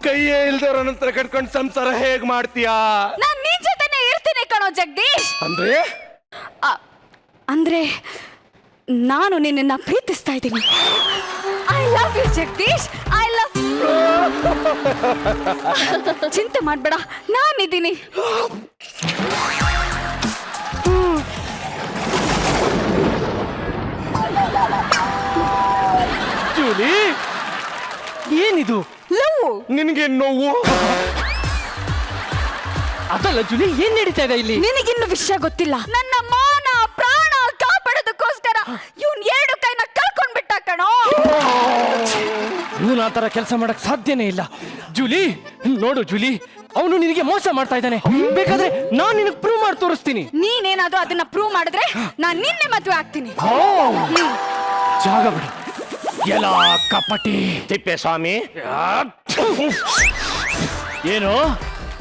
ಕೈಯೇ ಇಲ್ದರ ನಂತರ ಕಟ್ಕೊಂಡು ಸಂಸಾರ ಹೇಗ್ ಮಾಡ್ತೀಯಾ? ನಾನ್ ನಿನ್ ಜೊತೆನೆ ಇರ್ತೀನಿ ಕಣೋ ಜಗದೀಶ್. ಅಂದ್ರೆ ಅಂದ್ರೆ ನಾನು ನಿನ್ನನ್ನ ಪ್ರೀತಿಸ್ತಾ ಇದ್ದೀನಿ. I love you Jagadish, I love. ಚಿಂತೆ ಮಾಡ್ಬೇಡ, ನಾನಿದ್ದೀನಿ. ಜೂಲಿ, ಏನಿದು? ಲವ್. ನಿನಗೆ ನೋವು? ಅದಲ್ಲ ಜೂಲಿ, ಏನ್ ನಡೀತಾ ಇದೆ ಇಲ್ಲಿ? ನಿನಗಿನ್ನು ವಿಷಯ ಗೊತ್ತಿಲ್ಲ. ನನ್ನ ಮಾನ ಪ್ರಾಣ ಕಾಪಾಡೋದಕ್ಕೋಸ್ಕರ ಇವನ್ ಎರಡು ಕೈನ ಕಳ್ಕೊಂಡ್ಬಿಟ್ಟ ಕಣೋ. ಇವನು ಆ ತರ ಕೆಲಸ ಮಾಡಕ್ ಸಾಧ್ಯನೇ ಇಲ್ಲ. ಜೂಲಿ ನೋಡು ಜೂಲಿ, ಅವನು ನಿನಗೆ ಮೋಸ ಮಾಡ್ತಾ ಇದ್ದಾನೆ. ಬೇಕಾದ್ರೆ ನಾನು ನಿನಗೆ ಪ್ರೂವ್ ಮಾಡಿ ತೋರಿಸ್ತೀನಿ. ನೀನೇನಾದ್ರೂ ಅದನ್ನ ಪ್ರೂವ್ ಮಾಡಿದ್ರೆ ನಾನ್ ನಿನ್ನೆ ಮದ್ವೆ ಆಗ್ತೀನಿ. ಜಾಗ ಬಿಡು ಎಲ್ಲ ಕಪಟಿ ತಿಪ್ಪೇಸ್ವಾಮಿ, ಏನು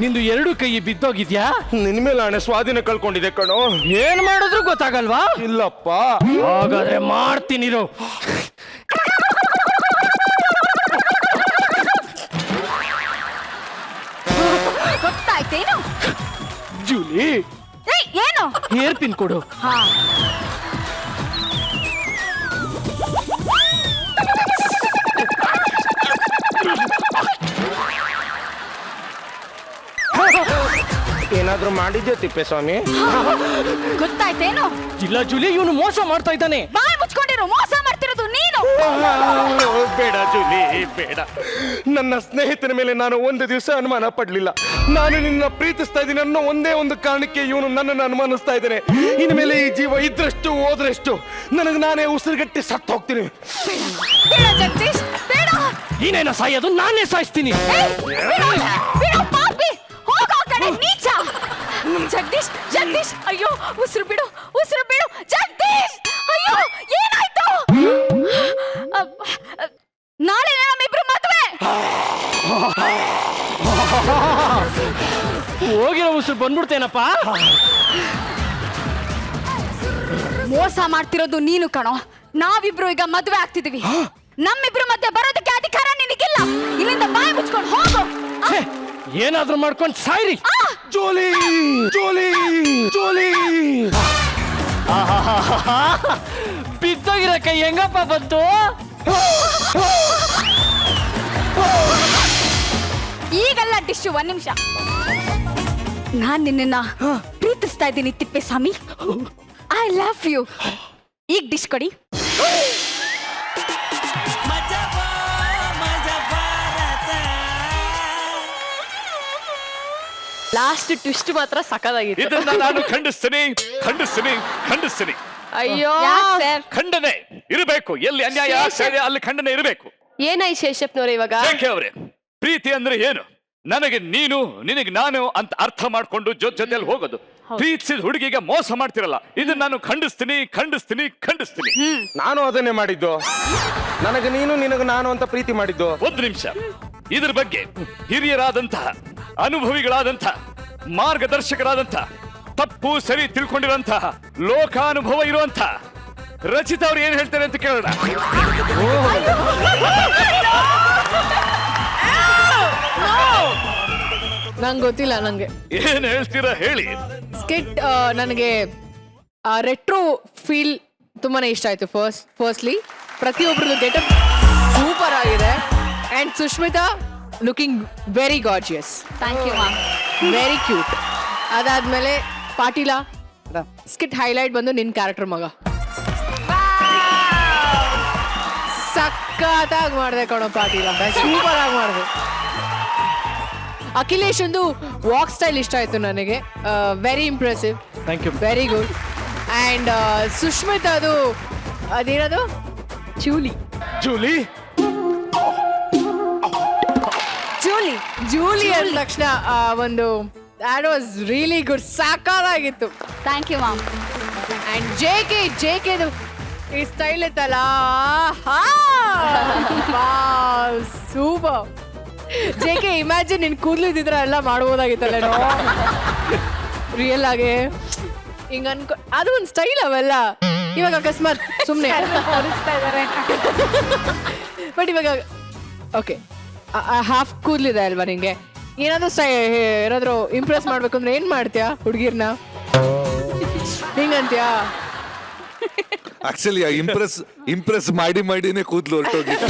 ನಿಂದು ಎರಡು ಕೈ ಬಿದ್ದೋಗಿದ್ಯಾ? ನಿನ್ ಮೇಲೆ ಹಣೆ ಸ್ವಾಧೀನ ಕಳ್ಕೊಂಡಿದೆ ಕಣೋ. ಏನ್ ಮಾಡಿದ್ರು ಗೊತ್ತಾಗಲ್ವಾ? ಇಲ್ಲಪ್ಪ. ಹಾಗಾದ್ರೆ ಮಾಡ್ತೀನಿರು. ಗೊತ್ತಾಯ್ತೇನು? ಜೂಲಿ ಏನು? ಹೇರ್ ಪಿನ್ ಕೊಡು. ಏನಾದ್ರೂ ಮಾಡಿದ್ಯೋ ತಿಪ್ಪೇಸ್ವಾಮಿ? ಗೊತ್ತಾಯ್ತೇನು? ಇಲ್ಲ ಜೂಲಿ, ಇವನು ಮೋಸ ಮಾಡ್ತಾ ಇದ್ದಾನೆ. ಬಾಯ್ ಮುಚ್ಕೊಂಡಿರು, ಮೋಸ ಮಾಡ್ತಿರೋದು ನೀನು. ಬೇಡ ಜೂಲಿ, ಬೇಡ. ನನ್ನ ಸ್ನೇಹಿತನ ಮೇಲೆ ನಾನು ಒಂದು ದಿವಸ ಅನುಮಾನ ಪಡ್ಲಿಲ್ಲ. ನಾನು ನಿನ್ನ ಪ್ರೀತಿಸ್ತಾ ಇದ್ದೀನಿ ಅನ್ನೋ ಒಂದೇ ಒಂದು ಕಾರಣಕ್ಕೆ ಇವನು ನನ್ನನ್ನು ಅನುಮಾನಿಸ್ತಾ ಇದ್ದಾನೆ. ಇನ್ಮೇಲೆ ಈ ಜೀವ ಇದ್ರಷ್ಟು ಹೋದ್ರಷ್ಟು ನನಗೆ ನಾನೇ ಉಸಿರುಗಟ್ಟಿ ಸತ್ತು ಹೋಗ್ತೀನಿ. ಬೇಡ ಜಗದೀಶ್, ಬೇಡ. ನೀನೇನ ಸಾಯೋದು, ನಾನೇ ಸಾಯಿಸ್ತೀನಿ. ಬಿಡು ಪಾಪಿ, ಹೋಗೋ ಕಡೆ ನೀಚ. ಜಗದೀಶ್, ಜಗದೀಶ್, ಅಯ್ಯೋ ಉಸಿರು ಬಿಡು, ಉಸಿರು ಬಿಡು. ಜಗದೀಶ್, ಅಯ್ಯೋ ಏನಾಯ್ತು? ನಾಳೆ ನಮ್ಮಿಬ್ರು ಮದುವೆ. ಹೋಗಿರೋ ಉಸಿರು ಬಂದ್ಬಿಡ್ತೇನಪ್ಪ. ಮೋಸ ಮಾಡ್ತಿರೋದು ನೀನು ಕಣೋ. ನಾವಿಬ್ರು ಈಗ ಮದುವೆ ಆಗ್ತಿದೀವಿ. ನಮ್ಮಿಬ್ರು ಮಧ್ಯೆ ಬರೋದಕ್ಕೆ ಅಧಿಕಾರ ನಿನಗಿಲ್ಲ. ಇಲ್ಲಿಂದ ಬಾಯಿ ಮುಚ್ಕೊಂಡು ಹೋಗು. ಏನಾದ್ರೂ ಮಾಡ್ಕೊಂಡು ಸಾಯ್ರಿ. ಜೋಲಿ ಜೋಲಿ ಜೋಲಿ. ಬಿದ್ದೋಗಿರೋ ಕೈ ಹೆಂಗಪ್ಪ ಬಂತು? ಈಗೆಲ್ಲ ಡಿಶ್, ಒಂದ್ ನಿಮಿಷ. ನಾನ್ ನಿನ್ನ ಪ್ರೀತಿಸ್ತಾ ಇದ್ದೀನಿ ತಿಪ್ಪೇಸ್ವಾಮಿ. I love you. ಈಗ ಡಿಶ್ ಕೊಡಿ. ಮಜಾ ಭಾರತ. ಲಾಸ್ಟ್ ಟ್ವಿಸ್ಟ್ ಮಾತ್ರ ಸಖತ್ತಾಗಿತ್ತು. ಇದನ್ನ ನಾನು ಖಂಡಿಸ್ತೀನಿ, ಖಂಡಿಸ್ತೀನಿ, ಖಂಡಿಸ್ತೀನಿ. ಅಯ್ಯೋ ಸರ್, ಖಂಡನೆ ಇರಬೇಕು. ಎಲ್ಲಿ ಅನ್ಯಾಯ ಆಗ್ತಾ ಇದೆ ಅಲ್ಲಿ ಖಂಡನೆ ಇರಬೇಕು. ಏನಾಯ್ತು ಶೇಷಪ್ಪನವ್ರೆ ಇವಾಗ? ಯಾಕೆ ಅವರೇ, ಪ್ರೀತಿ ಅಂದ್ರೆ ಏನು? ನನಗೆ ನೀನು, ನಿನಗೆ ನಾನು ಅಂತ ಅರ್ಥ ಮಾಡ್ಕೊಂಡು ಜೊತೆಯಲ್ಲಿ ಹೋಗೋದು. ಪ್ರೀತಿಸಿದ ಹುಡುಗಿಗೆ ಮೋಸ ಮಾಡ್ತಿರಲ್ಲ, ಇದನ್ನ ನಾನು ಖಂಡಿಸ್ತೀನಿ, ಖಂಡಿಸ್ತೀನಿ, ಖಂಡಿಸ್ತೀನಿ. ನಾನು ಅದನ್ನೇ ಮಾಡಿದ್ದು. ನನಗೆ ನೀನು, ನಿನಗೆ ನಾನು ಅಂತ ಪ್ರೀತಿ ಮಾಡಿದ್ದು. ಒಂದು ನಿಮಿಷ, ಇದ್ರ ಬಗ್ಗೆ ಹಿರಿಯರಾದಂತಹ, ಅನುಭವಿಗಳಾದಂತಹ, ಮಾರ್ಗದರ್ಶಕರಾದಂತಹ, ತಪ್ಪು ಸರಿ ತಿಳ್ಕೊಂಡಿರುವಂತಹ, ಲೋಕಾನುಭವ ಇರುವಂತಹ ರಚಿತಾ ಅವ್ರು ಏನ್ ಹೇಳ್ತಾರೆ ಅಂತ ಕೇಳೋಣ. ನಂಗೆ ಗೊತ್ತಿಲ್ಲ. ನಂಗೆ ಏನ್ ಹೇಳ್ತೀರಾ ಹೇಳಿ. ಸ್ಕಿಟ್ ನನಗೆ ರೆಟ್ರೋ ಫೀಲ್ ತುಂಬಾನೇ ಇಷ್ಟ ಆಯ್ತು. ಫಸ್ಟ್ಲಿ ಪ್ರತಿಯೊಬ್ಬರದ್ದು ಗೆಟಪ್ ಸೂಪರ್ ಆಗಿದೆ. And Sushmita looking very gorgeous. Thank you ma'am. Very cute. ಅದಾದ್ಮೇಲೆ ಪಾಟೀಲ ಸ್ಕಿಟ್ ಹೈಲೈಟ್ ಬಂದು ನಿನ್ ಕ್ಯಾರೆಕ್ಟರ್ ಮಗ ಸಖತ್ತಾಗಿ ಮಾಡಿದೆ ಕಣೋ ಪಾಟೀಲ, ಸೂಪರ್ ಆಗಿ ಮಾಡಿದೆ. ಅಖಿಲೇಶ್ ಒಂದು ವಾಕ್ ಸ್ಟೈಲ್ ಇಷ್ಟ ಆಯ್ತು ನನಗೆ. Very impressive. Thank you. Very good. And Sushmita ಅದು ಅದೇನದು ಜೂಲಿ ಜೂಲಿ ಜೂಲಿ ಜೂಲಿ ಅಂದ ತಕ್ಷಣ ಒಂದು ದ್ಯಾಟ್ ವಾಸ್ ರಿಯಲಿ ಗುಡ್, ಸಾಕಾಗಿತ್ತು. Thank you ma'am. ಅಂಡ್ ಜೆಕೆದು ಈ ಸ್ಟೈಲ್ ಇತ್ತಲ್ಲ, ಸೂಪರ್. ಜೆಕೆ ಇಮ್ಯಾಜಿನ್ ನಿನ್ ಕೂದ್ಲಿದ್ರೆ ಎಲ್ಲ ಮಾಡ್ಬೋದಾಗಿತ್ತಲ್ಲ ರಿಯಲ್ ಆಗಿ ಹಿಂಗ ಅನ್ಕೊ. ಅದು ಒಂದು ಸ್ಟೈಲ್ ಅವೆಲ್ಲ. ಇವಾಗ ಅಕಸ್ಮಾತ್ ಸುಮ್ಮನೆ ಬಟ್ ಇವಾಗ ಓಕೆ ಹಾಫ್ ಕೂದ್ಲಿದೆ ಅಲ್ವಾ ನಿಂಗೆ, ಏನಾದ್ರೂ ಇಂಪ್ರೆಸ್ ಮಾಡ್ಬೇಕು ಅಂದ್ರೆ ಏನ್ ಮಾಡ್ತೀಯಾ ಹುಡುಗಿರ್ನ? ಹಿಂಗಂತ್ಯಾ? ಆಕ್ಚುಲಿ ಇಂಪ್ರೆಸ್ ಮಾಡಿನೇ ಕೂದಲು ಹೊರಟೋಗಿತ್ತು.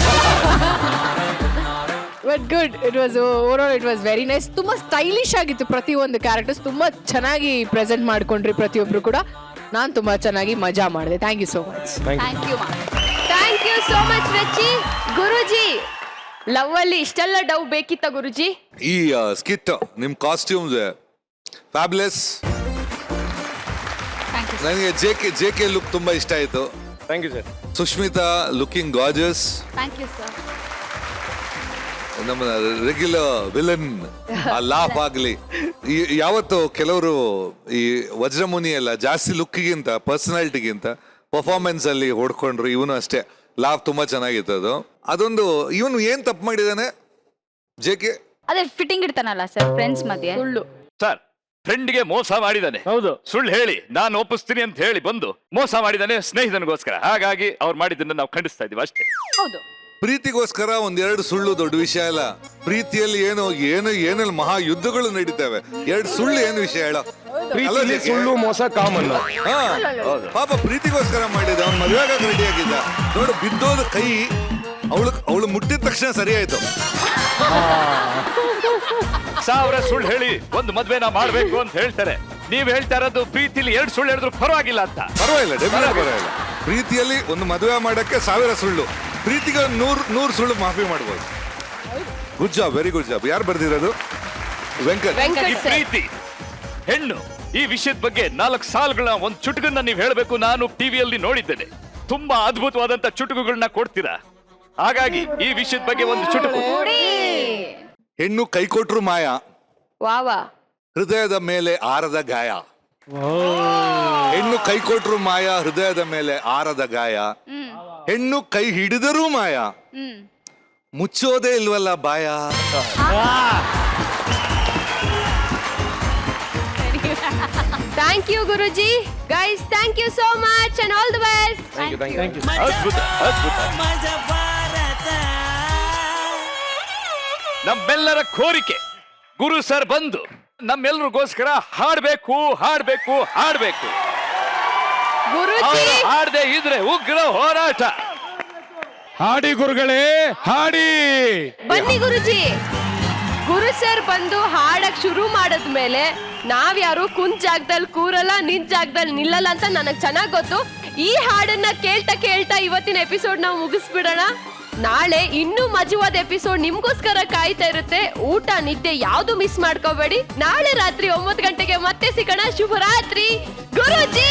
But good, it was over it was very nice. ತುಂಬಾ ಸ್ಟೈಲಿಶ್ ಆಗಿತ್ತು ಪ್ರತಿಯೊಂದು ಕ್ಯಾರೆಕ್ಟರ್ಸ್. ತುಂಬಾ ಚೆನ್ನಾಗಿ ಪ್ರೆಸೆಂಟ್ ಮಾಡ್ಕೊಂಡ್ರಿ ಪ್ರತಿಯೊಬ್ರು ಕೂಡ. ನಾನು ತುಂಬಾ ಚೆನ್ನಾಗಿ ಮಜಾ ಮಾಡಿದೆ. Thank you so much. Thank you ma'am. Thank you so much Rachi. Guruji, love ಅಲ್ಲಿ ಇಷ್ಟೆಲ್ಲ ಡವ್ ಬೇಕಿತ್ತ ಗುರುಜಿ? ಈ ಸ್ಕಿಟ್ ನಿಮ್ ಕಾಸ್ಟ್ಯೂಮ್ಸ್ ಫ್ಯಾಬ್ಲೆಸ್. ನನಗೆ ಜೆ.ಕೆ ಲುಕ್ ತುಂಬಾ ಇಷ್ಟ ಆಯ್ತು. Thank you sir. Sushmita looking gorgeous. Thank you sir. ನಮ್ಮ ರೆಗ್ಯುಲರ್ ವಿಲನ್ ಆ ಲಾಫ್ ಆಗ್ಲಿ ಯಾವತ್ತು ಕೆಲವರು ಈ ವಜ್ರಮುನಿ ಎಲ್ಲ ಜಾಸ್ತಿ ಲುಕ್ಕಿಗಿಂತ ಪರ್ಸನಾಲಿಟಿಗಿಂತ ಪರ್ಫಾರ್ಮೆನ್ಸ್ ಅಲ್ಲಿ ಹೊಡ್ಕೊಂಡ್ರು. ಇವನು ಅಷ್ಟೇ, ಲಾಫ್ ತುಂಬಾ ಚೆನ್ನಾಗಿತ್ತು ಅದು. ಅದೊಂದು ಇವನು ಏನ್ ತಪ್ಪು ಮಾಡಿದಾನೆ ಜೆಕೆ? ಅದೇ ಫಿಟ್ಟಿಂಗ್ ಇಡ್ತಾನಲ್ಲ ಸರ್ ಫ್ರೆಂಡ್ಸ್ ಮಧ್ಯೆ. ಸುಳ್ಳು. ಸರ್ ಫ್ರೆಂಡ್ಗೆ ಮೋಸ ಮಾಡಿದಾನೆ. ಹೌದು. ಸುಳ್ಳು ಹೇಳಿ ನಾನು ಒಪ್ಪಿಸ್ತೀನಿ ಅಂತ ಹೇಳಿ ಬಂದು ಮೋಸ ಮಾಡಿದಾನೆ ಸ್ನೇಹಿತನಿಗೋಸ್ಕರ. ಹಾಗಾಗಿ ಅವ್ರು ಮಾಡಿದ್ದನ್ನ ನಾವು ಖಂಡಿಸ್ತಾ ಇದೀವಿ ಅಷ್ಟೇ. ಹೌದು. ಪ್ರೀತಿಗೋಸ್ಕರ ಒಂದೆರಡು ಸುಳ್ಳು ದೊಡ್ಡ ವಿಷಯ ಅಲ್ಲ. ಪ್ರೀತಿಯಲ್ಲಿ ಏನಲ್ಲಿ ಮಹಾ ಯುದ್ಧಗಳು ನಡೀತವೆ. ಎರಡು ಸುಳ್ಳು ಏನು ವಿಷಯ ಹೇಳ? ಪ್ರೀತಿಲಿ ಸುಳ್ಳು ಮೋಸ ಕಾಮನ್. ಪಾಪ ಪ್ರೀತಿಗೋಸ್ಕರ ಮಾಡಿದ, ಅವ್ನು ಮದುವೆಗ ರೆಡಿ ಆಗಿದ್ದ. ನೋಡು ಬಿದ್ದೋದ ಕೈ ಅವಳು ಮುಟ್ಟಿದ ತಕ್ಷಣ ಸರಿ ಆಯ್ತು. 1000 ಸುಳ್ಳು ಹೇಳಿ ಒಂದು ಮದ್ವೆನ ಮಾಡ್ಬೇಕು ಅಂತ ಹೇಳ್ತಾರೆ. ನೀವ್ ಹೇಳ್ತಾ ಇರೋದು ಪ್ರೀತಿಲಿ 2 ಸುಳ್ಳು ಹೇಳಿದ್ರು ಪರವಾಗಿಲ್ಲ ಅಂತ. ಪರವಾಗಿಲ್ಲ, ಡೆಫಿನೆಟ್ ಪರವಾಗಿಲ್ಲ. ಪ್ರೀತಿಯಲ್ಲಿ ಒಂದು ಮದುವೆ ಮಾಡಕ್ಕೆ 1000 ಸುಳ್ಳು, ಪ್ರೀತಿಗೆ 100 ಸುಳ್ಳು ಮಾಫಿ ಮಾಡ್ಬೋದು. Good job, very good job. ಯಾರು ಬರ್ದಿರೋದು? ವೆಂಕಟ್. ಈ ಪ್ರೀತಿ ಹೆಣ್ಣು ಈ ವಿಷಯದ ಬಗ್ಗೆ 4 ಸಾಲುಗಳ ಒಂದು ಚುಟುಕನ್ನ ನೀವು ಹೇಳಬೇಕು. ನಾನು ಟಿವಿಯಲ್ಲಿ ನೋಡಿದ್ದೇನೆ. ತುಂಬಾ ಅದ್ಭುತವಾದಂತ ಚುಟುಕುಗಳನ್ನ ಕೊಡ್ತೀರಾ. ಹಾಗಾಗಿ ಈ ವಿಷಯದ ಬಗ್ಗೆ ಒಂದು ಚುಟುಕು. ಹೆಣ್ಣು ಕೈ ಕೊಟ್ರು ಮಾಯ, ವಾವಾ. ಹೃದಯದ ಮೇಲೆ ಆರದ ಗಾಯ. ಹೆಣ್ಣು ಕೈ ಕೊಟ್ರು ಮಾಯ, ಹೃದಯದ ಮೇಲೆ ಆರದ ಗಾಯ. ಹೆಣ್ಣು ಕೈ ಹಿಡಿದರೂ ಮಾಯ, ಮುಚ್ಚೋದೇ ಇಲ್ವಲ್ಲ ಬಾಯ. Thank you Guruji. Guys thank you so much and all the best. ಅದ್ಭುತ ಅದ್ಭುತ. ಮಜಾ ಭಾರತ. ನಮ್ಮೆಲ್ಲರ ಕೋರಿಕೆ ಗುರು ಸರ್ ಬಂದು ನಮ್ಮೆಲ್ಲರಿಗೋಸ್ಕರ ಹಾಡ್ಬೇಕು ಹಾಡ್ಬೇಕು ಹಾಡ್ಬೇಕು. ಗುರುಜಿ ಅವ್ರು ಹಾಡದೆ ಇದ್ರೆ ಉಗ್ರ ಹೋರಾಟ. ಹಾಡಿ ಗುರುಗಳೇ ಹಾಡಿ. ಬನ್ನಿ ಗುರುಜಿ. ಗುರು ಸರ್ ಬಂದು ಹಾಡಕ್ ಶುರು ಮಾಡದ್ಮೇಲೆ ನಾವ್ಯಾರು ಕುಂತ್ ಜಾಗದಲ್ಲಿ ಕೂರಲ್ಲ, ನಿಂತ್ ಜಾಗದಲ್ಲಿ ನಿಲ್ಲಲ್ಲ ಅಂತ ನನಗ್ ಚೆನ್ನಾಗ್ ಗೊತ್ತು. ಈ ಹಾಡನ್ನ ಕೇಳ್ತಾ ಕೇಳ್ತಾ ಇವತ್ತಿನ ಎಪಿಸೋಡ್ ನಾವು ಮುಗಿಸ್ಬಿಡೋಣ. ನಾಳೆ ಇನ್ನೂ ಮಜವಾದ ಎಪಿಸೋಡ್ ನಿಮ್ಗೋಸ್ಕರ ಕಾಯ್ತಾ ಇರುತ್ತೆ. ಊಟ ನಿದ್ದೆ ಯಾವ್ದು ಮಿಸ್ ಮಾಡ್ಕೋಬೇಡಿ. ನಾಳೆ ರಾತ್ರಿ 9 ಗಂಟೆಗೆ ಮತ್ತೆ ಸಿಗೋಣ. ಶುಭರಾತ್ರಿ ಗುರುಜಿ.